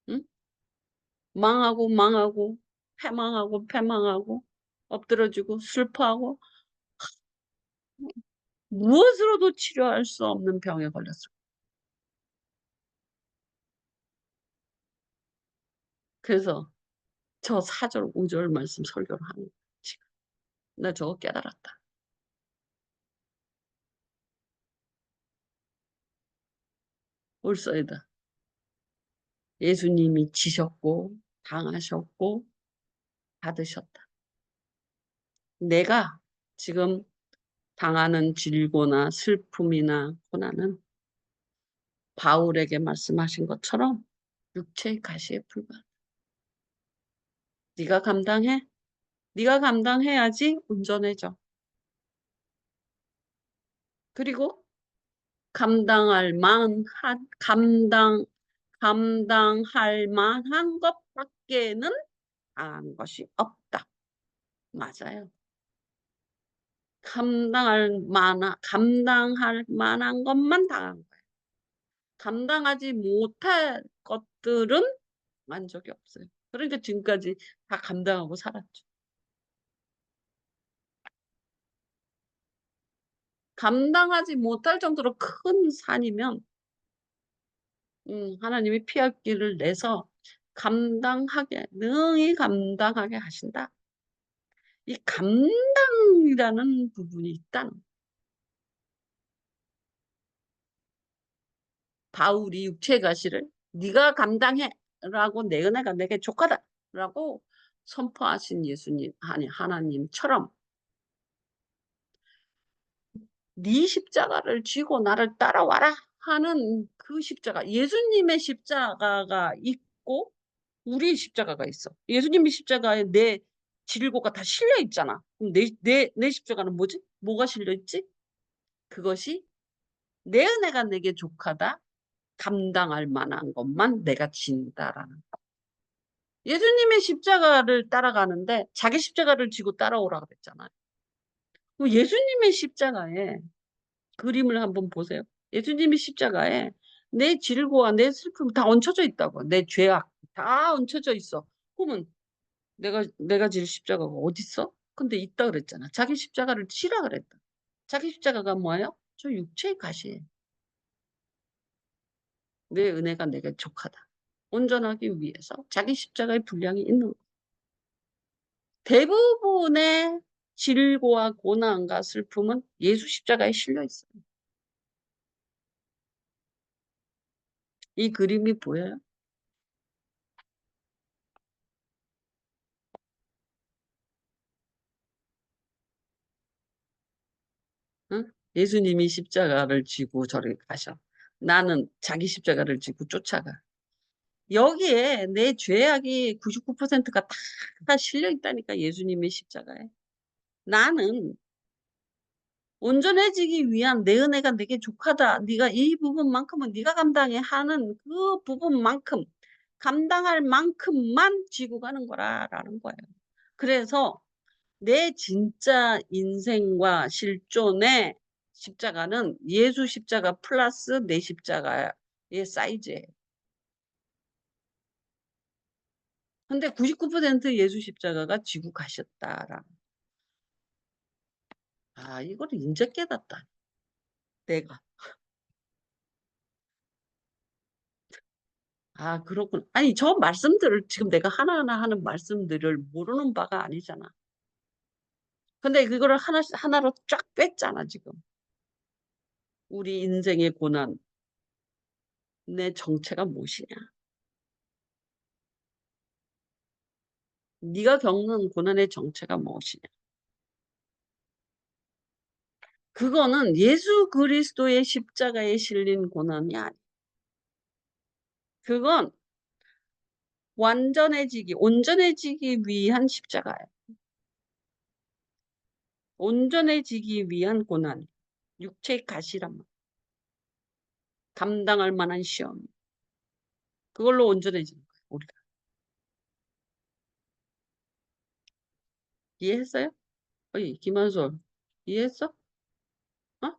응? 망하고 망하고 패망하고 패망하고 엎드러지고 슬퍼하고 무엇으로도 치료할 수 없는 병에 걸렸어요. 그래서 저 4절 5절 말씀 설교를 하는 거예요. 지금. 나 저거 깨달았다. 올서이다. 예수님이 지셨고 당하셨고 받으셨다. 내가 지금 당하는 질고나 슬픔이나 고난은 바울에게 말씀하신 것처럼 육체의 가시에 불과하다. 네가 감당해? 네가 감당해야지 운전해줘. 그리고 감당할 만한 것밖에는 당한 것이 없다. 맞아요. 감당할 만한 것만 당한 거예요. 감당하지 못할 것들은 한 적이 없어요. 그러니까 지금까지 다 감당하고 살았죠. 감당하지 못할 정도로 큰 산이면 하나님이 피할 길을 내서 감당하게, 능히 감당하게 하신다. 이 감당이라는 부분이 있다는 거예요. 바울이 육체의 가시를 네가 감당해라고 내 은혜가 내게 족하다라고 선포하신 예수님, 아니 하나님처럼 네 십자가를 쥐고 나를 따라와라 하는 그 십자가, 예수님의 십자가가 있고 우리 십자가가 있어. 예수님의 십자가에 내 질고가 다 실려 있잖아. 그럼 내 십자가는 뭐지? 뭐가 실려 있지? 그것이 내 은혜가 내게 족하다. 감당할 만한 것만 내가 진다라는. 예수님의 십자가를 따라가는데 자기 십자가를 지고 따라오라 그랬잖아요. 그럼 예수님의 십자가에 그림을 한번 보세요. 예수님의 십자가에 내 질고와 내 슬픔 다 얹혀져 있다고. 내 죄악 다 얹혀져 있어. 그러면 내가 질 십자가가 어디 있어? 근데 있다 그랬잖아. 자기 십자가를 지라 그랬다. 자기 십자가가 뭐예요? 저 육체의 가시예요. 내 은혜가 내게 족하다. 온전하기 위해서 자기 십자가의 분량이 있는 거. 대부분의 질고와 고난과 슬픔은 예수 십자가에 실려 있어요. 이 그림이 보여요? 응? 예수님이 십자가를 지고 저리 가셔. 나는 자기 십자가를 지고 쫓아가. 여기에 내 죄악이 99%가 다 실려 있다니까, 예수님의 십자가에. 나는 온전해지기 위한 내 은혜가 내게 족하다. 네가 이 부분만큼은 네가 감당해 하는 그 부분만큼, 감당할 만큼만 지고 가는 거라는 거예요. 그래서 내 진짜 인생과 실존의 십자가는 예수 십자가 플러스 내 십자가의 사이즈예요. 근데 99% 예수 십자가가 지고 가셨다라. 아, 이걸 이제 깨닫다. 내가. 아, 그렇구나. 아니, 저 말씀들을 지금 내가 하나하나 하는 말씀들을 모르는 바가 아니잖아. 근데 그거를 하나로 쫙 뺐잖아, 지금. 우리 인생의 고난, 내 정체가 무엇이냐? 네가 겪는 고난의 정체가 무엇이냐? 그거는 예수 그리스도의 십자가에 실린 고난이 아니야. 그건 온전해지기 위한 십자가예요. 온전해지기 위한 고난. 육체의 가시란 말. 감당할 만한 시험. 그걸로 온전해지는 거예요, 우리가. 이해했어요? 어이, 김한솔. 이해했어? 어?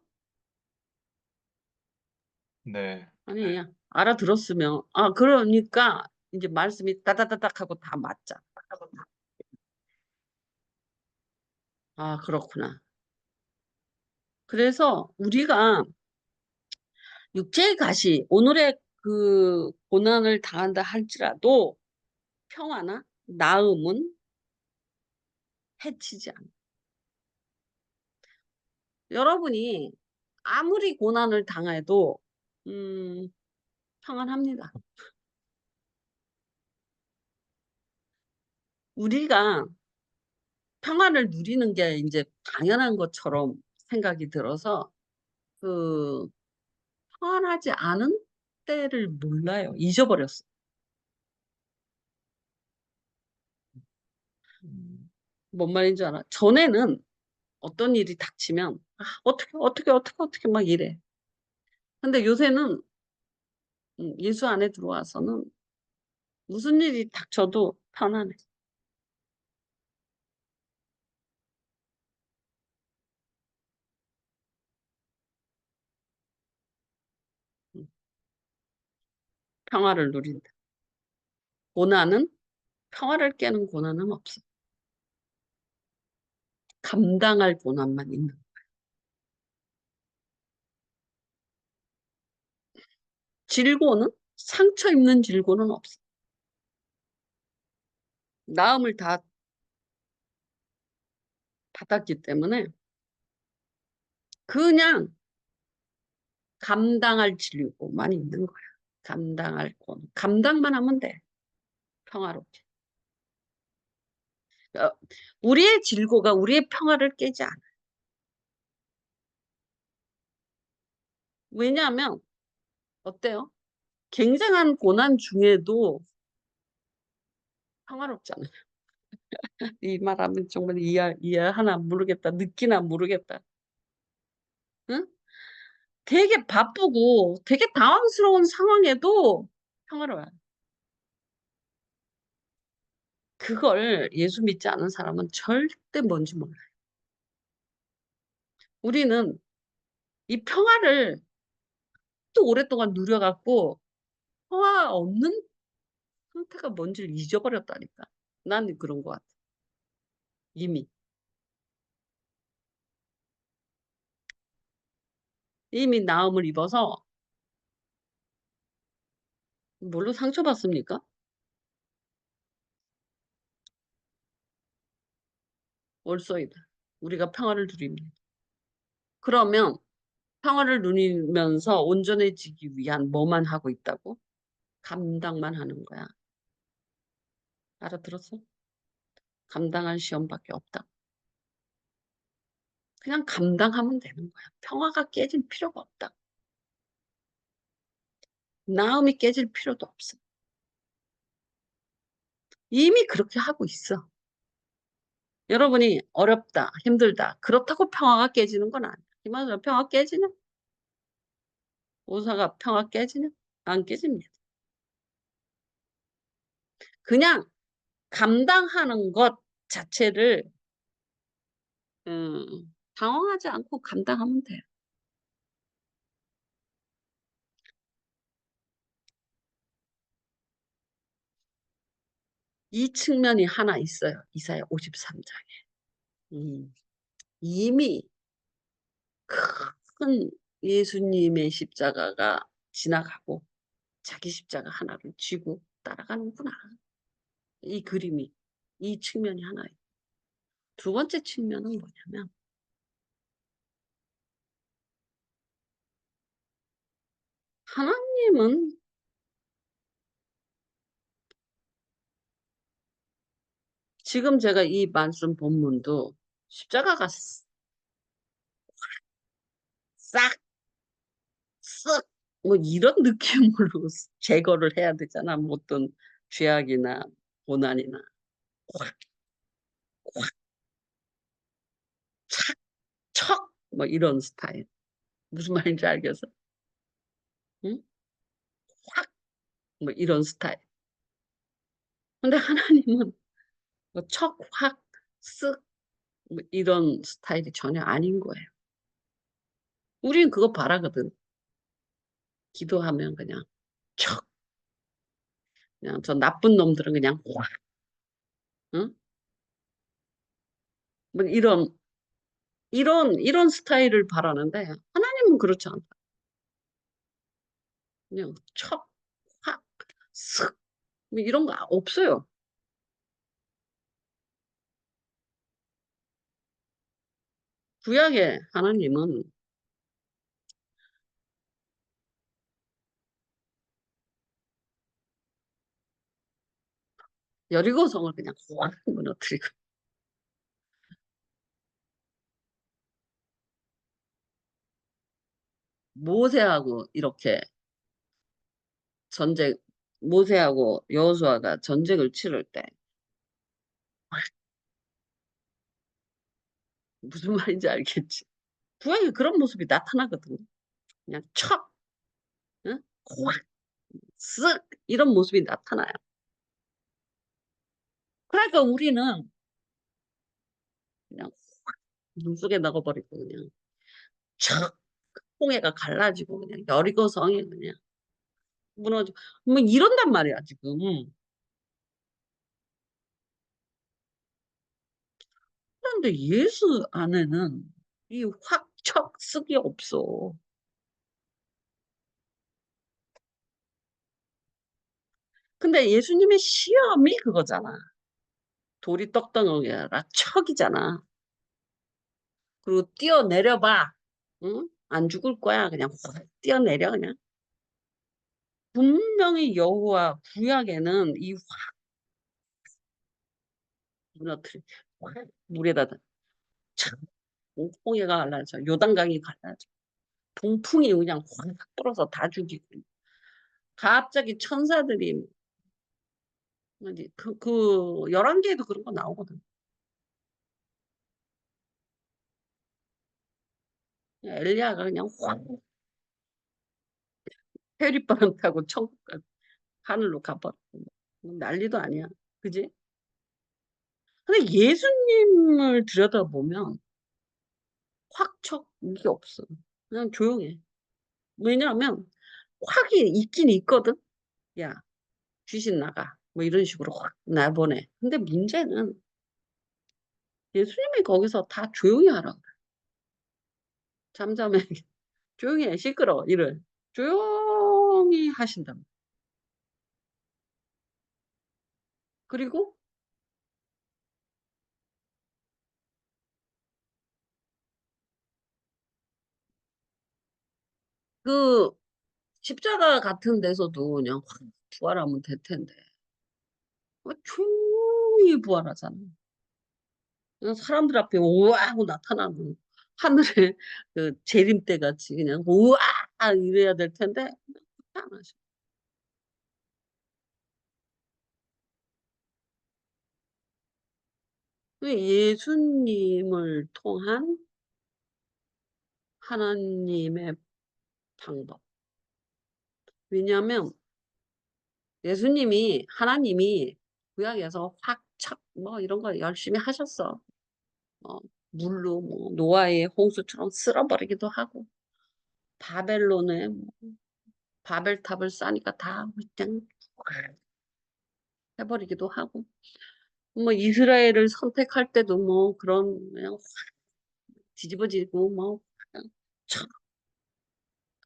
네. 아니, 알아들었으면. 아, 그러니까 이제 말씀이 따다다닥 하고 다 맞자. 아, 그렇구나. 그래서 우리가 육체의 가시, 오늘의 그 고난을 당한다 할지라도 평화나 나음은 해치지 않아. 여러분이 아무리 고난을 당해도 평안합니다. 우리가 평안을 누리는 게 이제 당연한 것처럼 생각이 들어서 그 평안하지 않은 때를 몰라요. 잊어버렸어. 뭔 말인지 알아? 전에는 어떤 일이 닥치면 어떻게 막 이래. 근데 요새는 예수 안에 들어와서는 무슨 일이 닥쳐도 편안해. 음, 평화를 누린다. 고난은 평화를 깨는 고난은 없어. 감당할 고난만 있는. 질고는 상처 입는 질고는 없어. 마음을 다 받았기 때문에 그냥 감당할 질고만 있는 거야. 감당할 건 감당만 하면 돼. 평화롭게. 어, 우리의 질고가 우리의 평화를 깨지 않아. 왜냐하면 어때요? 굉장한 고난 중에도 평화롭잖아요. 이 말하면 정말 이해하나 모르겠다. 느끼나 모르겠다. 응? 되게 바쁘고 되게 당황스러운 상황에도 평화로워요. 그걸 예수 믿지 않은 사람은 절대 뭔지 몰라요. 우리는 이 평화를 또 오랫동안 누려갖고 평화 없는 상태가 뭔지를 잊어버렸다니까. 난 그런 것 같아. 이미. 이미 나음을 입어서 뭘로 상처받습니까? 올소이다. 우리가 평화를 누립니다. 그러면 평화를 누리면서 온전해지기 위한 뭐만 하고 있다고? 감당만 하는 거야. 알아들었어? 감당할 시험밖에 없다. 그냥 감당하면 되는 거야. 평화가 깨질 필요가 없다. 나음이 깨질 필요도 없어. 이미 그렇게 하고 있어. 여러분이 어렵다, 힘들다. 그렇다고 평화가 깨지는 건 아니야. 이말로 평화 깨지냐? 오사가 평화 깨지냐? 안 깨집니다. 그냥 감당하는 것 자체를 당황하지 않고 감당하면 돼요. 이 측면이 하나 있어요. 이사야 53장에. 이미 큰 예수님의 십자가가 지나가고 자기 십자가 하나를 쥐고 따라가는구나. 이 그림이, 이 측면이 하나 있고. 두 번째 측면은 뭐냐면 하나님은 지금 제가 이 말씀 본문도 십자가가 싹, 쓱, 뭐 이런 느낌으로 제거를 해야 되잖아. 뭐 어떤 죄악이나 고난이나 확, 확, 착, 척, 뭐 이런 스타일. 무슨 말인지 알겠어? 응? 확, 뭐 이런 스타일. 근데 하나님은 뭐 척, 확, 쓱, 뭐 이런 스타일이 전혀 아닌 거예요. 우리는 그거 바라거든. 기도하면 그냥 척, 그냥 저 나쁜 놈들은 그냥 확, 응? 뭐 이런 스타일을 바라는데 하나님은 그렇지 않다. 그냥 척, 확, 쓱, 뭐 이런 거 없어요. 구약의 하나님은 여리고성을 그냥 확 무너뜨리고 모세하고 이렇게 전쟁, 모세하고 여호수아가 전쟁을 치를 때 무슨 말인지 알겠지? 구약에 그런 모습이 나타나거든. 그냥 척, 응? 확, 쓱 이런 모습이 나타나요. 그러니까 우리는 그냥 물속에 넣어버리고 그냥 척 홍해가 갈라지고 그냥 여리고성이 그냥 무너지고 뭐 이런단 말이야 지금. 그런데 예수 안에는 이 확, 척, 쓱이 없어. 근데 예수님의 시험이 그거잖아. 돌이 떡덩어리가 아니라 척이잖아. 그리고 뛰어내려봐. 응? 안 죽을 거야. 그냥 확 뛰어내려 그냥. 분명히 여호와 구약에는 이 확 무너뜨리 확 물에다 착 홍해가 갈라져 요단강이 갈라져 동풍이 그냥 확 불어서 다 죽이고 갑자기 천사들이 뭐지 그 열왕기에도 그런 거 나오거든. 엘리야가 그냥 확 해리바람 타고 천국 하늘로 가버려. 난리도 아니야. 그지? 근데 예수님을 들여다보면 확척 이게 없어. 그냥 조용해. 왜냐하면 확이 있긴 있거든. 야, 귀신 나가. 뭐 이런 식으로 확 내보내. 근데 문제는 예수님이 거기서 다 조용히 하라. 그래. 잠잠해. 조용히 해. 시끄러워. 이를. 조용히 하신다. 그리고 그 십자가 같은 데서도 그냥 확 부활하면 될 텐데. 조용히 부활하잖아. 그냥 사람들 앞에 우와 하고 나타나고 하늘에 그 재림대 같이 그냥 우와 이래야 될 텐데 안 하셔. 그 예수님을 통한 하나님의 방법. 왜냐하면 예수님이 하나님이 구약에서 확착 뭐 이런 거 열심히 하셨어. 어, 물로 뭐 노아의 홍수처럼 쓸어버리기도 하고 바벨론에 뭐 바벨탑을 쌓으니까 다 그냥 해버리기도 하고 뭐 이스라엘을 선택할 때도 뭐 그런 그냥 확 뒤집어지고 뭐 그냥 촥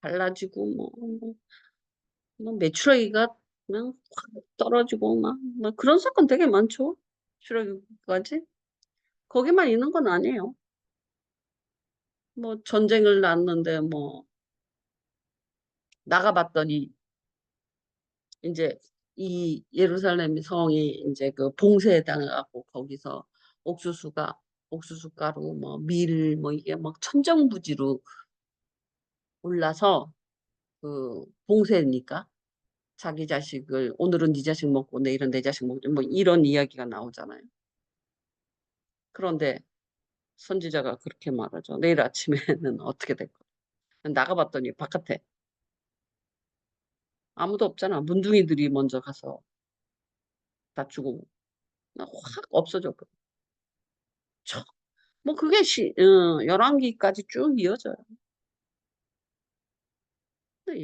갈라지고 뭐 메추라기가 그냥 확 떨어지고 막 그런 사건 되게 많죠. 메추라기까지 거기만 있는 건 아니에요. 뭐 전쟁을 났는데 뭐 나가봤더니 이제 이 예루살렘 성이 이제 그 봉쇄에 당해갖고 거기서 옥수수가 옥수수 가루 뭐 밀 뭐 이게 막 천정부지로 올라서 그 봉쇄니까 자기 자식을 오늘은 네 자식 먹고 내일은 내 자식 먹고 뭐 이런 이야기가 나오잖아요. 그런데 선지자가 그렇게 말하죠. 내일 아침에는 어떻게 될 거야? 나가봤더니 바깥에 아무도 없잖아. 문둥이들이 먼저 가서 다 죽고 확 없어졌거든. 뭐 그게 11기까지 쭉 이어져요. 근데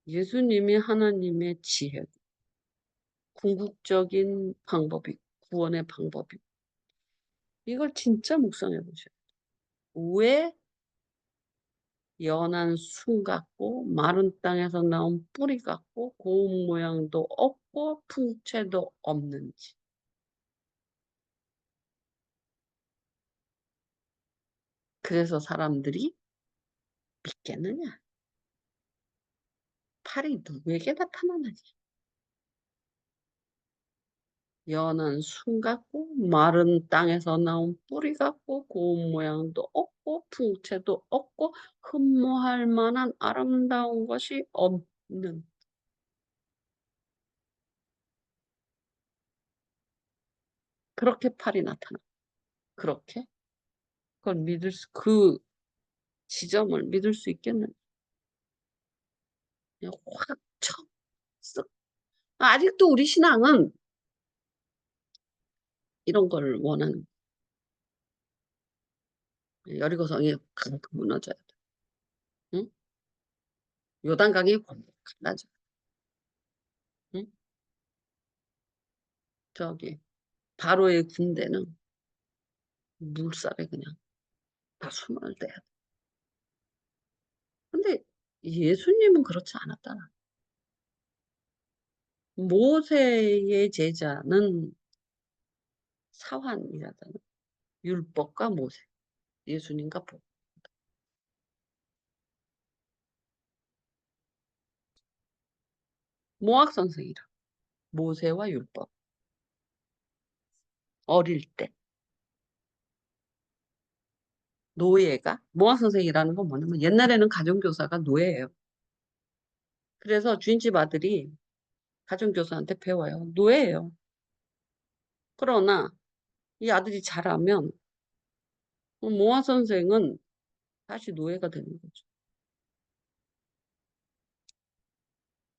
예수님이 하나님의 지혜, 궁극적인 방법이, 구원의 방법이. 이걸 진짜 묵상해 보셔요. 왜 연한 순 같고 마른 땅에서 나온 뿌리 같고 고운 모양도 없고 풍채도 없는지. 그래서 사람들이 믿겠느냐? 팔이 누구에게 나타나느냐? 연한 순 같고 마른 땅에서 나온 뿌리 같고 고운 모양도 없고 풍채도 없고 흠모할 만한 아름다운 것이 없는 그렇게 팔이 나타나. 그렇게 그걸 그 지점을 믿을 수 있겠느냐? 그냥 확 쳐. 쓱. 아직도 우리 신앙은 이런 걸 원하는 여리고성이 강 무너져야 돼. 응? 요단강이 갈라져. 응? 저기 바로의 군대는 물살에 그냥 다 숨을 대야 돼. 근데 예수님은 그렇지 않았잖아. 모세의 제자는 사환이라잖아. 율법과 모세, 예수님과 복. 모학 선생이라. 모세와 율법. 어릴 때. 노예가 모학 선생이라는 건 뭐냐면 옛날에는 가정교사가 노예예요. 그래서 주인집 아들이 가정교사한테 배워요. 노예예요. 그러나 이 아들이 자라면 모학 선생은 다시 노예가 되는 거죠.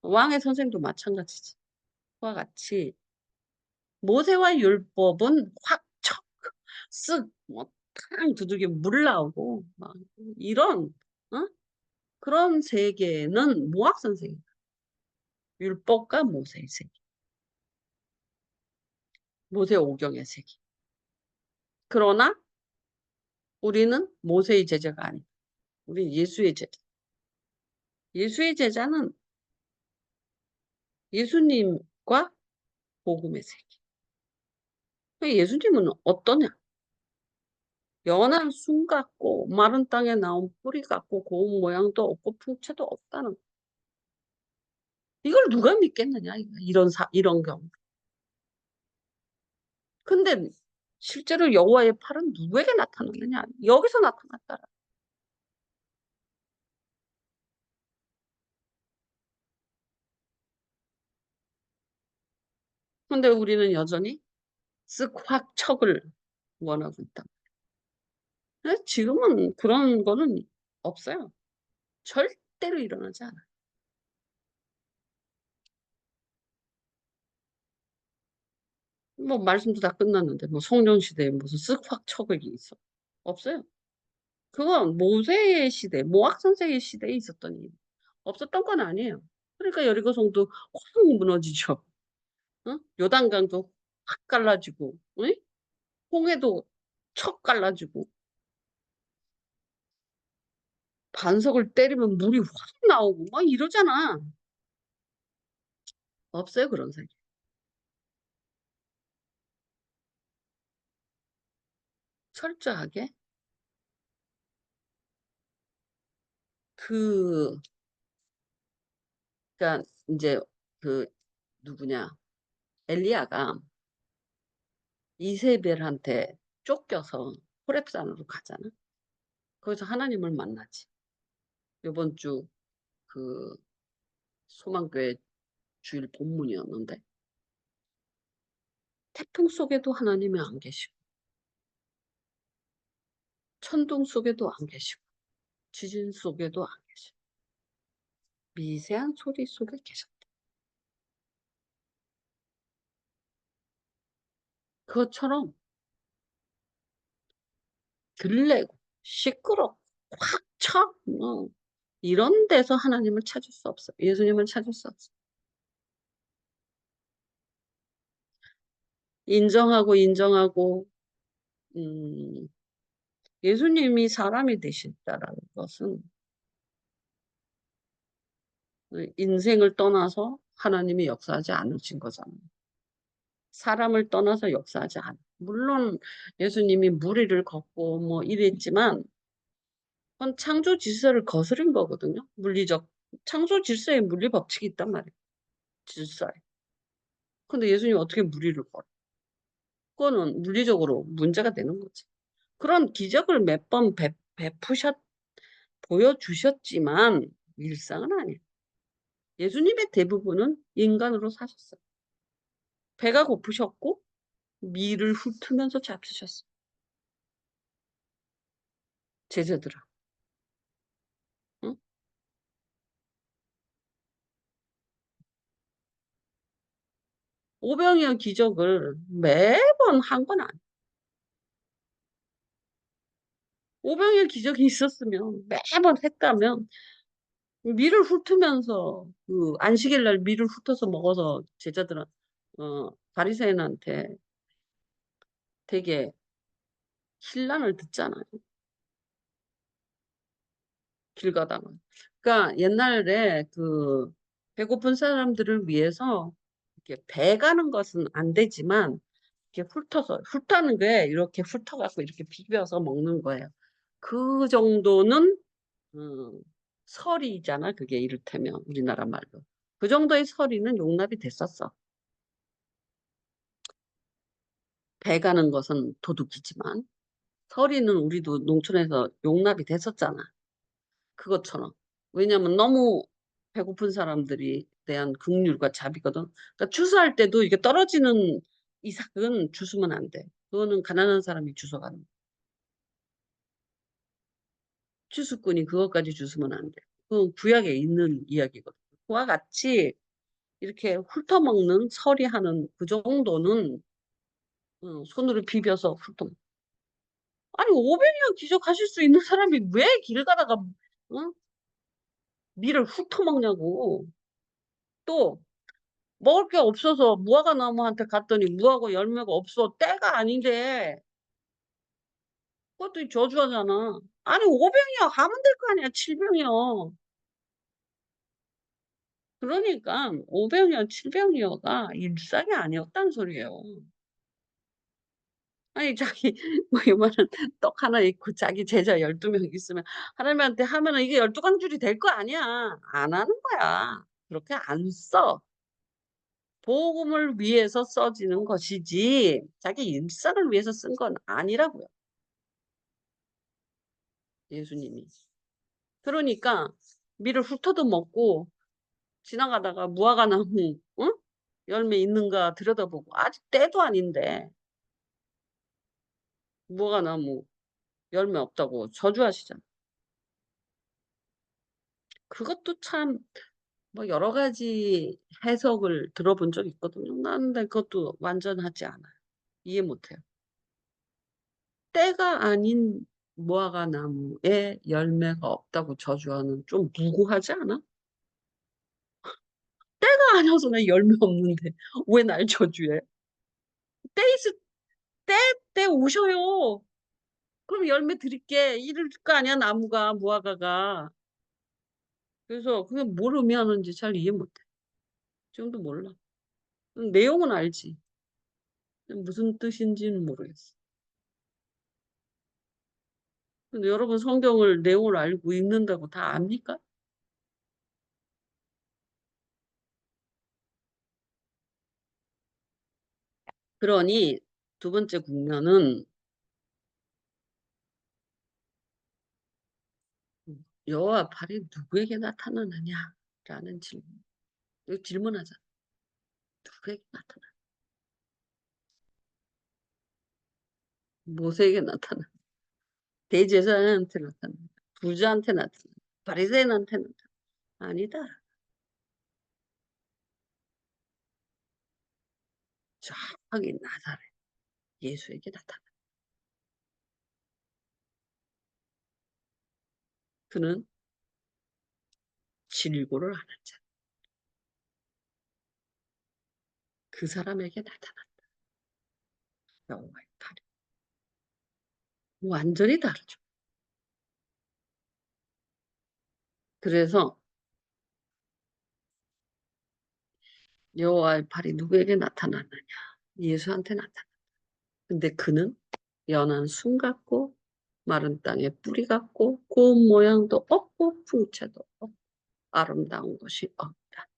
왕의 선생도 마찬가지지. 그와 같이 모세와 율법은 확 척, 쓱, 뭐, 탕 두들겨 물 나오고, 막, 이런, 어? 그런 세계는 모학 선생이다. 율법과 모세의 세계. 모세 오경의 세계. 그러나 우리는 모세의 제자가 아니다. 우리 예수의 제자. 예수의 제자는 예수님과 복음의 세계. 예수님은 어떠냐? 연한 순 같고 마른 땅에 나온 뿌리 같고 고운 모양도 없고 풍채도 없다는 거. 이걸 누가 믿겠느냐? 이런 경우. 근데 실제로 여호와의 팔은 누구에게 나타났느냐? 여기서 나타났다. 근데 우리는 여전히 쓱 확 척을 원하고 있다. 근데 지금은 그런 거는 없어요. 절대로 일어나지 않아. 뭐 말씀도 다 끝났는데 뭐 성령 시대에 무슨 쓱 확 척이 있어? 없어요. 그건 모세의 시대, 모학 선생의 시대에 있었던 일. 없었던 건 아니에요. 그러니까 여리고 성도 확 무너지죠. 어? 요단강도 확 갈라지고, 응? 홍해도 척 갈라지고, 반석을 때리면 물이 확 나오고, 막 이러잖아. 없어요, 그런 세계. 철저하게 그, 그니까 이제 그 누구냐, 엘리야가 이세벨한테 쫓겨서 호렙산으로 가잖아. 거기서 하나님을 만나지. 이번 주 그 소망교회 주일 본문이었는데 태풍 속에도 하나님이 안 계시고 천둥 속에도 안 계시고 지진 속에도 안 계시고 미세한 소리 속에 계셨다. 그것처럼 들레고 시끄럽고 확 쳐. 이런 데서 하나님을 찾을 수 없어. 예수님을 찾을 수 없어. 인정하고 음, 예수님이 사람이 되셨다라는 것은 인생을 떠나서 하나님이 역사하지 않으신 거잖아요. 사람을 떠나서 역사하지 않아. 물론 예수님이 무리를 걷고 뭐 이랬지만 그건 창조 질서를 거스른 거거든요. 물리적 창조 질서에 물리 법칙이 있단 말이에요. 질서에. 근데 예수님 어떻게 무리를 걸어? 그거는 물리적으로 문제가 되는 거지. 그런 기적을 몇 번 베푸셨 보여주셨지만 일상은 아니에요. 예수님의 대부분은 인간으로 사셨어요. 배가 고프셨고 미를 훑으면서 잡수셨어요. 제자들아. 응? 오병이어 기적을 매번 한 건 아니에요. 오병이어 기적이 있었으면 매번 했다면 밀을 훑으면서 그 안식일 날 밀을 훑어서 먹어서 제자들은 바리새인한테 되게 신랑을 듣잖아요. 길 가다가. 그러니까 옛날에 그 배고픈 사람들을 위해서 이렇게 배 가는 것은 안 되지만 이렇게 훑는 게 이렇게 훑어갖고 이렇게 비벼서 먹는 거예요. 그 정도는 설이잖아. 그게 이를테면 우리나라 말로. 그 정도의 설이는 용납이 됐었어. 배 가는 것은 도둑이지만 설이는 우리도 농촌에서 용납이 됐었잖아. 그것처럼. 왜냐면 너무 배고픈 사람들이 대한 긍휼과 자비거든. 그러니까 추수할 때도 이게 떨어지는 이삭은 주스면 안 돼. 그거는 가난한 사람이 주워가는 거야. 추수꾼이 그것까지 주스면 안 돼. 그건 구약에 있는 이야기거든. 그와 같이 이렇게 훑어먹는 서리하는 그 정도는 손으로 비벼서 훑어. 아니 500년 기적하실 수 있는 사람이 왜 길 가다가 밀을 훑어먹냐고. 또 먹을 게 없어서 무화과 나무한테 갔더니 무화과 열매가 없어. 때가 아닌데 그것도 저주하잖아. 아니 500이야 가면 될 거 아니야. 700이요. 그러니까 500년 700여가 일상이 아니었단 소리예요. 아니 자기 뭐 요만한 떡 하나 있고 자기 제자 12명 있으면 하나님한테 하면은 이게 12광줄이 될 거 아니야. 안 하는 거야. 그렇게 안 써. 복음을 위해서 써지는 것이지 자기 일상을 위해서 쓴 건 아니라고요. 예수님이. 그러니까 밀을 훑어도 먹고 지나가다가 무화과 나무 응? 열매 있는가 들여다보고 아직 때도 아닌데 무화과 나무 열매 없다고 저주하시잖아. 그것도 참 뭐 여러 가지 해석을 들어본 적 있거든요. 나는 근데 그것도 완전하지 않아요. 이해 못해요. 때가 아닌 무화과 나무에 열매가 없다고 저주하는 좀 무고하지 않아? 때가 아니어서 나 열매 없는데 왜 날 저주해? 때 있을 때, 때 오셔요. 그럼 열매 드릴게. 이럴 거 아니야, 나무가, 무화과가. 그래서 그게 뭘 의미하는지 잘 이해 못해. 지금도 몰라. 내용은 알지. 무슨 뜻인지는 모르겠어. 근데 여러분 성경을 내용을 알고 읽는다고 다 압니까? 그러니 두 번째 국면은 여호와 팔이 누구에게 나타나느냐라는 질문. 이거 질문하자. 누구에게 나타나? 모세에게 나타나? 대제사장한테 나타나? 부자한테 나타나? 바리새인한테 나타나? 아니다. 저기 나사렛 예수에게 나타나. 그는 질고를 하는 자. 그 사람에게 나타났다. 여호와의 팔이. 완전히 다르죠. 그래서 여호와의 팔이 누구에게 나타났느냐? 예수한테 나타났다. 근데 그는 연한 순 같고 마른 땅에 뿌리 같고 고운 모양도 없고 풍채도 없고 아름다운 것이 없다.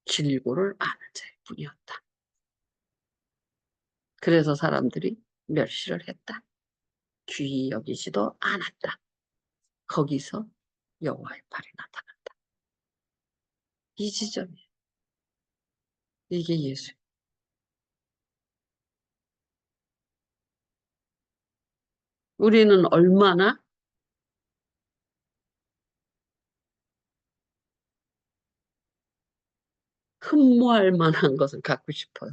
질고를 아는 자일 뿐이었다. 그래서 사람들이 멸시를 했다. 귀히 여기지도 않았다. 거기서 여호와의 팔이 나타났다. 이 지점이에요. 이게 예수. 우리는 얼마나 흠모할 만한 것을 갖고 싶어요.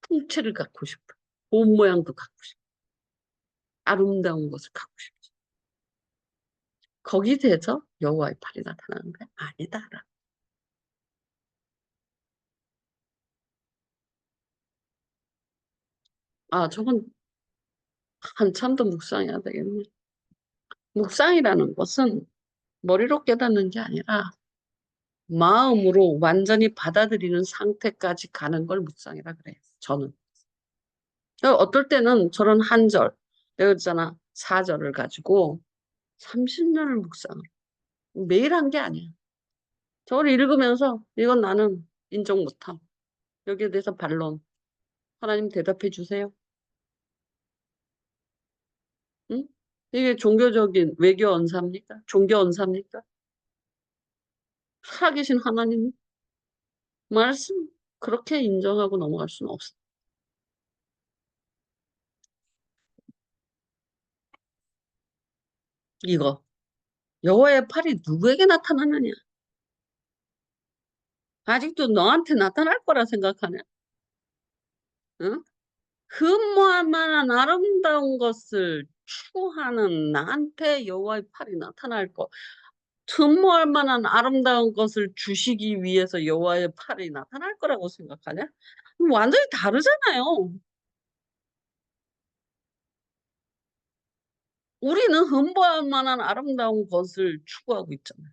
풍채를 갖고 싶어요. 본 모양도 갖고 싶어요. 아름다운 것을 갖고 싶죠. 거기에 대해서 여호와의 팔이 나타나는 게 아니다. 아, 저건 한참 더 묵상해야 되겠네. 묵상이라는 것은 머리로 깨닫는 게 아니라 마음으로 완전히 받아들이는 상태까지 가는 걸 묵상이라 그래요. 저는. 어떨 때는 저런 한 절, 내가 그랬잖아. 4절을 가지고 30년을 묵상을. 매일 한 게 아니야. 저걸 읽으면서 이건 나는 인정 못함. 여기에 대해서 반론. 하나님 대답해 주세요. 응? 이게 종교적인 외교 언사입니까? 종교 언사입니까? 살아계신 하나님 말씀 그렇게 인정하고 넘어갈 수는 없어. 이거 여호와의 팔이 누구에게 나타나느냐? 아직도 너한테 나타날 거라 생각하냐? 응? 흠모할 만한 아름다운 것을 추구하는 나한테 여호와의 팔이 나타날 거. 흠모할 만한 아름다운 것을 주시기 위해서 여호와의 팔이 나타날 거라고 생각하냐? 완전히 다르잖아요. 우리는 흠모할 만한 아름다운 것을 추구하고 있잖아요.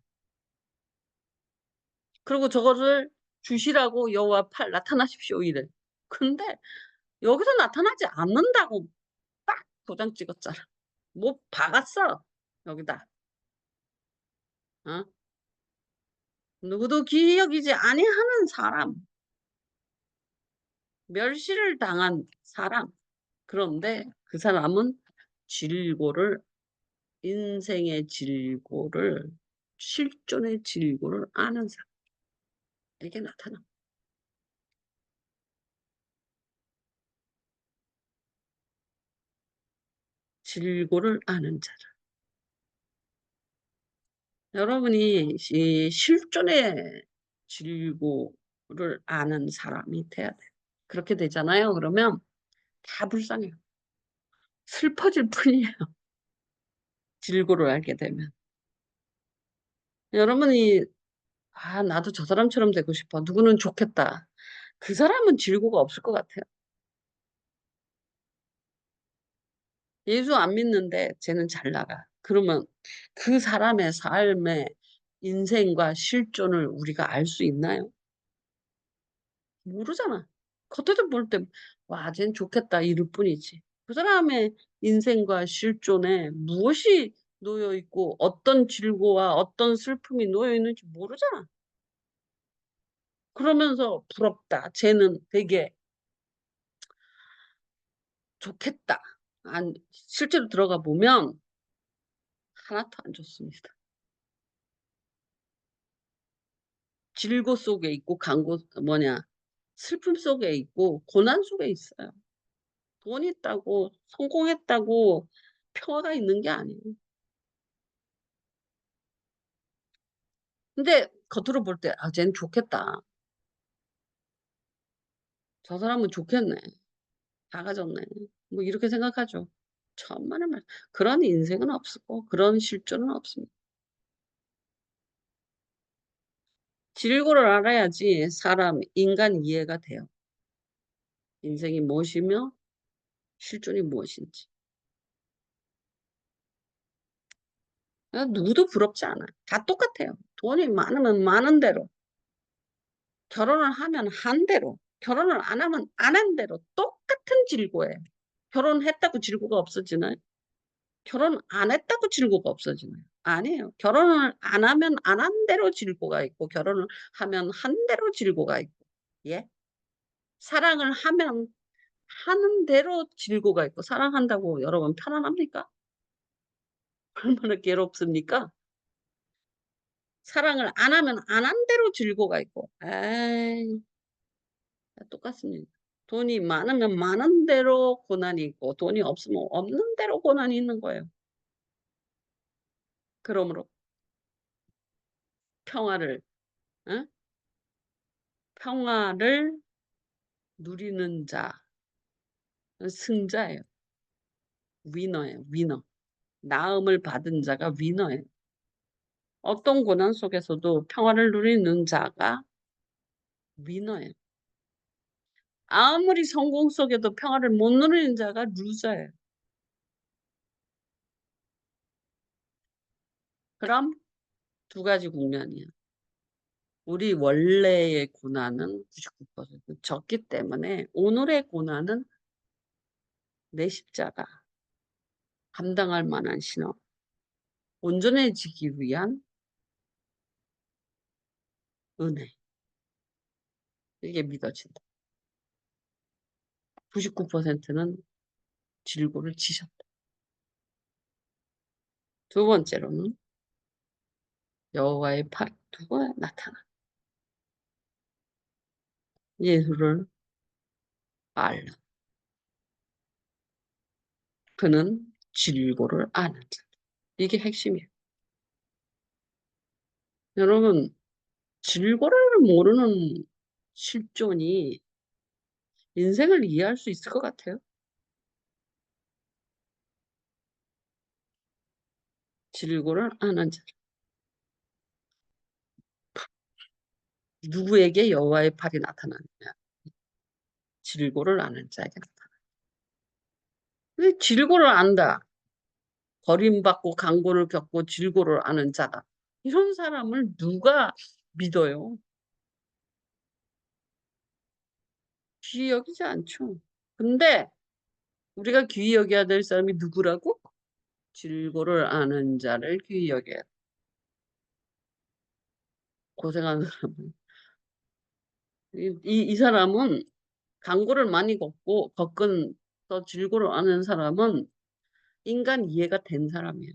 그리고 저거를 주시라고 여호와 팔 나타나십시오 이래. 근데 여기서 나타나지 않는다고 딱 도장 찍었잖아. 뭐 박았어 여기다. 어? 누구도 기억이지 아니하는 사람, 멸시를 당한 사람. 그런데 그 사람은 질고를 인생의 질고를 실존의 질고를 아는 사람에게 나타나. 질고를 아는 자라. 여러분이 이 실존의 질고를 아는 사람이 돼야 돼. 그렇게 되잖아요. 그러면 다 불쌍해요. 슬퍼질 뿐이에요. 질고를 알게 되면. 여러분이 나도 저 사람처럼 되고 싶어. 누구는 좋겠다. 그 사람은 질고가 없을 것 같아요. 예수 안 믿는데 쟤는 잘 나가. 그러면 그 사람의 삶의 인생과 실존을 우리가 알 수 있나요? 모르잖아. 겉에서 볼 때, 와, 쟤는 좋겠다. 이럴 뿐이지. 그 사람의 인생과 실존에 무엇이 놓여 있고 어떤 질고와 어떤 슬픔이 놓여 있는지 모르잖아. 그러면서 부럽다. 쟤는 되게 좋겠다. 실제로 들어가 보면 하나도 안 좋습니다. 질고 속에 있고 슬픔 속에 있고 고난 속에 있어요. 돈 있다고 성공했다고 평화가 있는 게 아니에요. 근데 겉으로 볼 때 쟤는 좋겠다. 저 사람은 좋겠네. 다 가졌네. 뭐 이렇게 생각하죠. 천만의 말. 그런 인생은 없고 그런 실존은 없습니다. 질고를 알아야지 인간 이해가 돼요. 인생이 무엇이며 실존이 무엇인지. 누구도 부럽지 않아요. 다 똑같아요. 돈이 많으면 많은 대로, 결혼을 하면 한 대로, 결혼을 안 하면 안 한 대로 똑같은 질고예요. 결혼했다고 질고가 없어지나요? 결혼 안 했다고 질고가 없어지나요? 아니에요. 결혼을 안 하면 안 한 대로 질고가 있고, 결혼을 하면 한 대로 질고가 있고, 예? 사랑을 하면 하는 대로 질고가 있고, 사랑한다고 여러분 편안합니까? 얼마나 괴롭습니까? 사랑을 안 하면 안 한 대로 질고가 있고, 에이, 다 똑같습니다. 돈이 많으면 많은 대로 고난이 있고, 돈이 없으면 없는 대로 고난이 있는 거예요. 그러므로 평화를, 어? 평화를 누리는 자, 승자예요. 위너예요, 위너. 나음을 받은 자가 위너예요. 어떤 고난 속에서도 평화를 누리는 자가 위너예요. 아무리 성공 속에도 평화를 못 누리는 자가 루저예요. 그럼 두 가지 국면이야. 우리 원래의 고난은 99% 졌기 때문에 오늘의 고난은 내 십자가 감당할 만한 신앙, 온전해지기 위한 은혜. 이게 믿어진다. 99%는 질고를 지셨다. 두 번째로는 여호와의 팔이 누가 나타나. 예수를 알라. 그는 질고를 아는 자. 이게 핵심이에요. 여러분, 질고를 모르는 실존이 인생을 이해할 수 있을 것 같아요. 질고를 아는 자. 누구에게 여호와의 팔이 나타나느냐? 질고를 아는 자에게 나타나. 근데 질고를 안다. 버림받고 강고를 겪고 질고를 아는 자다. 이런 사람을 누가 믿어요? 귀히 여기지 않죠. 근데 우리가 귀히 여겨야 될 사람이 누구라고? 질고를 아는 자를 귀히 여겨야 돼. 고생하는 사람은. 이 사람은 강고를 많이 겪은 질고를 아는 사람은 인간 이해가 된 사람이에요.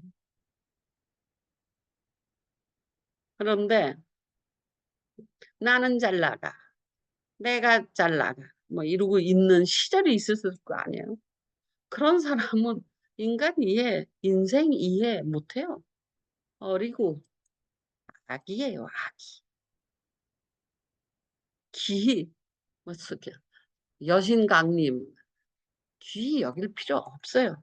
그런데 나는 잘 나가. 내가 잘 나가. 뭐 이러고 있는 시절이 있었을 거 아니에요. 그런 사람은 인간 이해, 인생 이해 못해요. 어리고 악이에요, 악이. 기, 뭐, 여신강림, 귀히 여길 필요 없어요.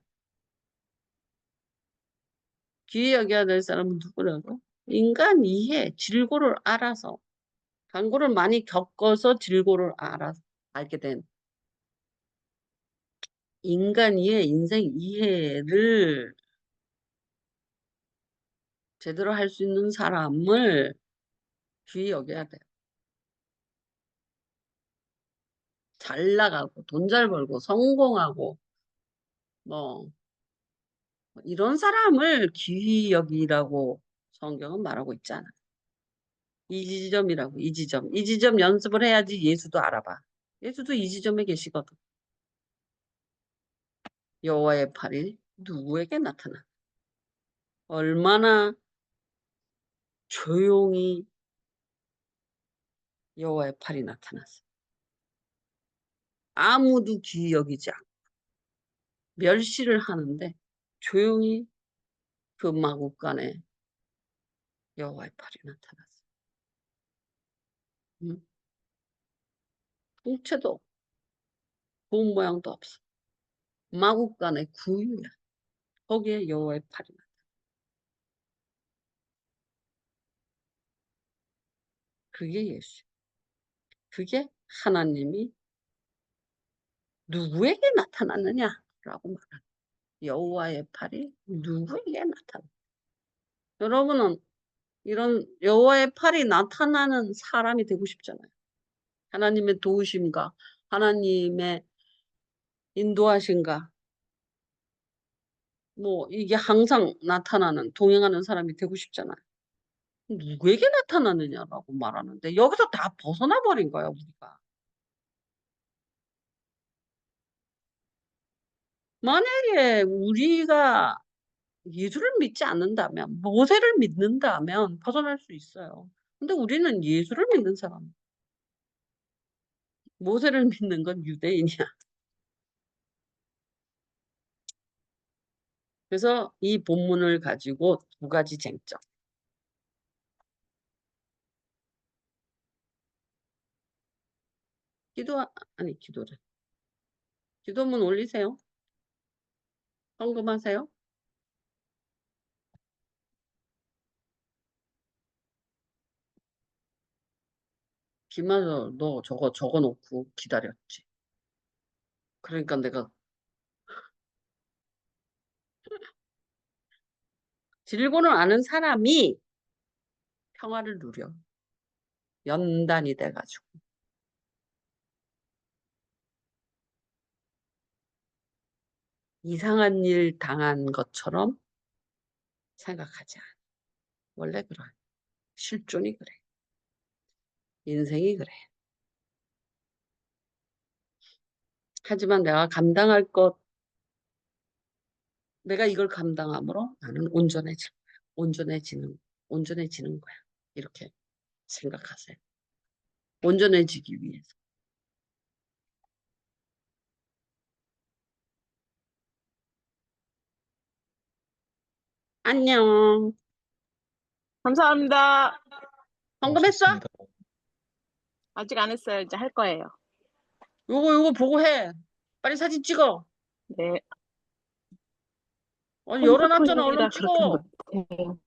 귀히 여겨야 될 사람은 누구라고? 인간 이해, 질고를 알아서, 강고를 많이 겪어서 질고를 알게 된 인간 이해, 인생 이해를 제대로 할 수 있는 사람을 귀히 여겨야 돼요. 잘 나가고, 돈 잘 벌고, 성공하고, 뭐, 이런 사람을 귀히 여기라고 성경은 말하고 있잖아. 이 지점이라고, 이 지점. 이 지점 연습을 해야지 예수도 알아봐. 예수도 이 지점에 계시거든. 여호와의 팔이 누구에게 나타나? 얼마나 조용히 여호와의 팔이 나타났어. 아무도 귀히 여기지 않고 멸시를 하는데 조용히 그 마구간에 여호와의 팔이 나타났어. 응? 통째도 없고 본 모양도 없어. 마구간에 구유야. 거기에 여호와의 팔이 나타났어. 그게 예수. 그게 하나님이 누구에게 나타났느냐라고 말하는 여호와의 팔이 누구에게 나타나? 여러분은 이런 여호와의 팔이 나타나는 사람이 되고 싶잖아요. 하나님의 도우심과 하나님의 인도하심과 뭐 이게 항상 나타나는 동행하는 사람이 되고 싶잖아요. 누구에게 나타나느냐라고 말하는데 여기서 다 벗어나 버린 거야 우리가. 만약에 우리가 예수를 믿지 않는다면, 모세를 믿는다면 벗어날 수 있어요. 근데 우리는 예수를 믿는 사람. 모세를 믿는 건 유대인이야. 그래서 이 본문을 가지고 두 가지 쟁점. 아니, 기도를. 기도문 올리세요. 헌금하세요. 김하서 너 저거 적어놓고 기다렸지. 그러니까 내가 질고는 않은 사람이 평화를 누려. 연단이 돼가지고. 이상한 일 당한 것처럼 생각하지 않아. 원래 그래. 실존이 그래. 인생이 그래. 하지만 내가 이걸 감당함으로 나는 온전해지는 거야. 이렇게 생각하세요. 온전해지기 위해서. 안녕. 감사합니다. 헌금했어? 좋습니다. 아직 안 했어요. 이제 할 거예요. 요거 보고 해. 빨리 사진 찍어. 네. 열어놨잖아. 얼른 핸드폰이라 그렇던 찍어. 것 같아요.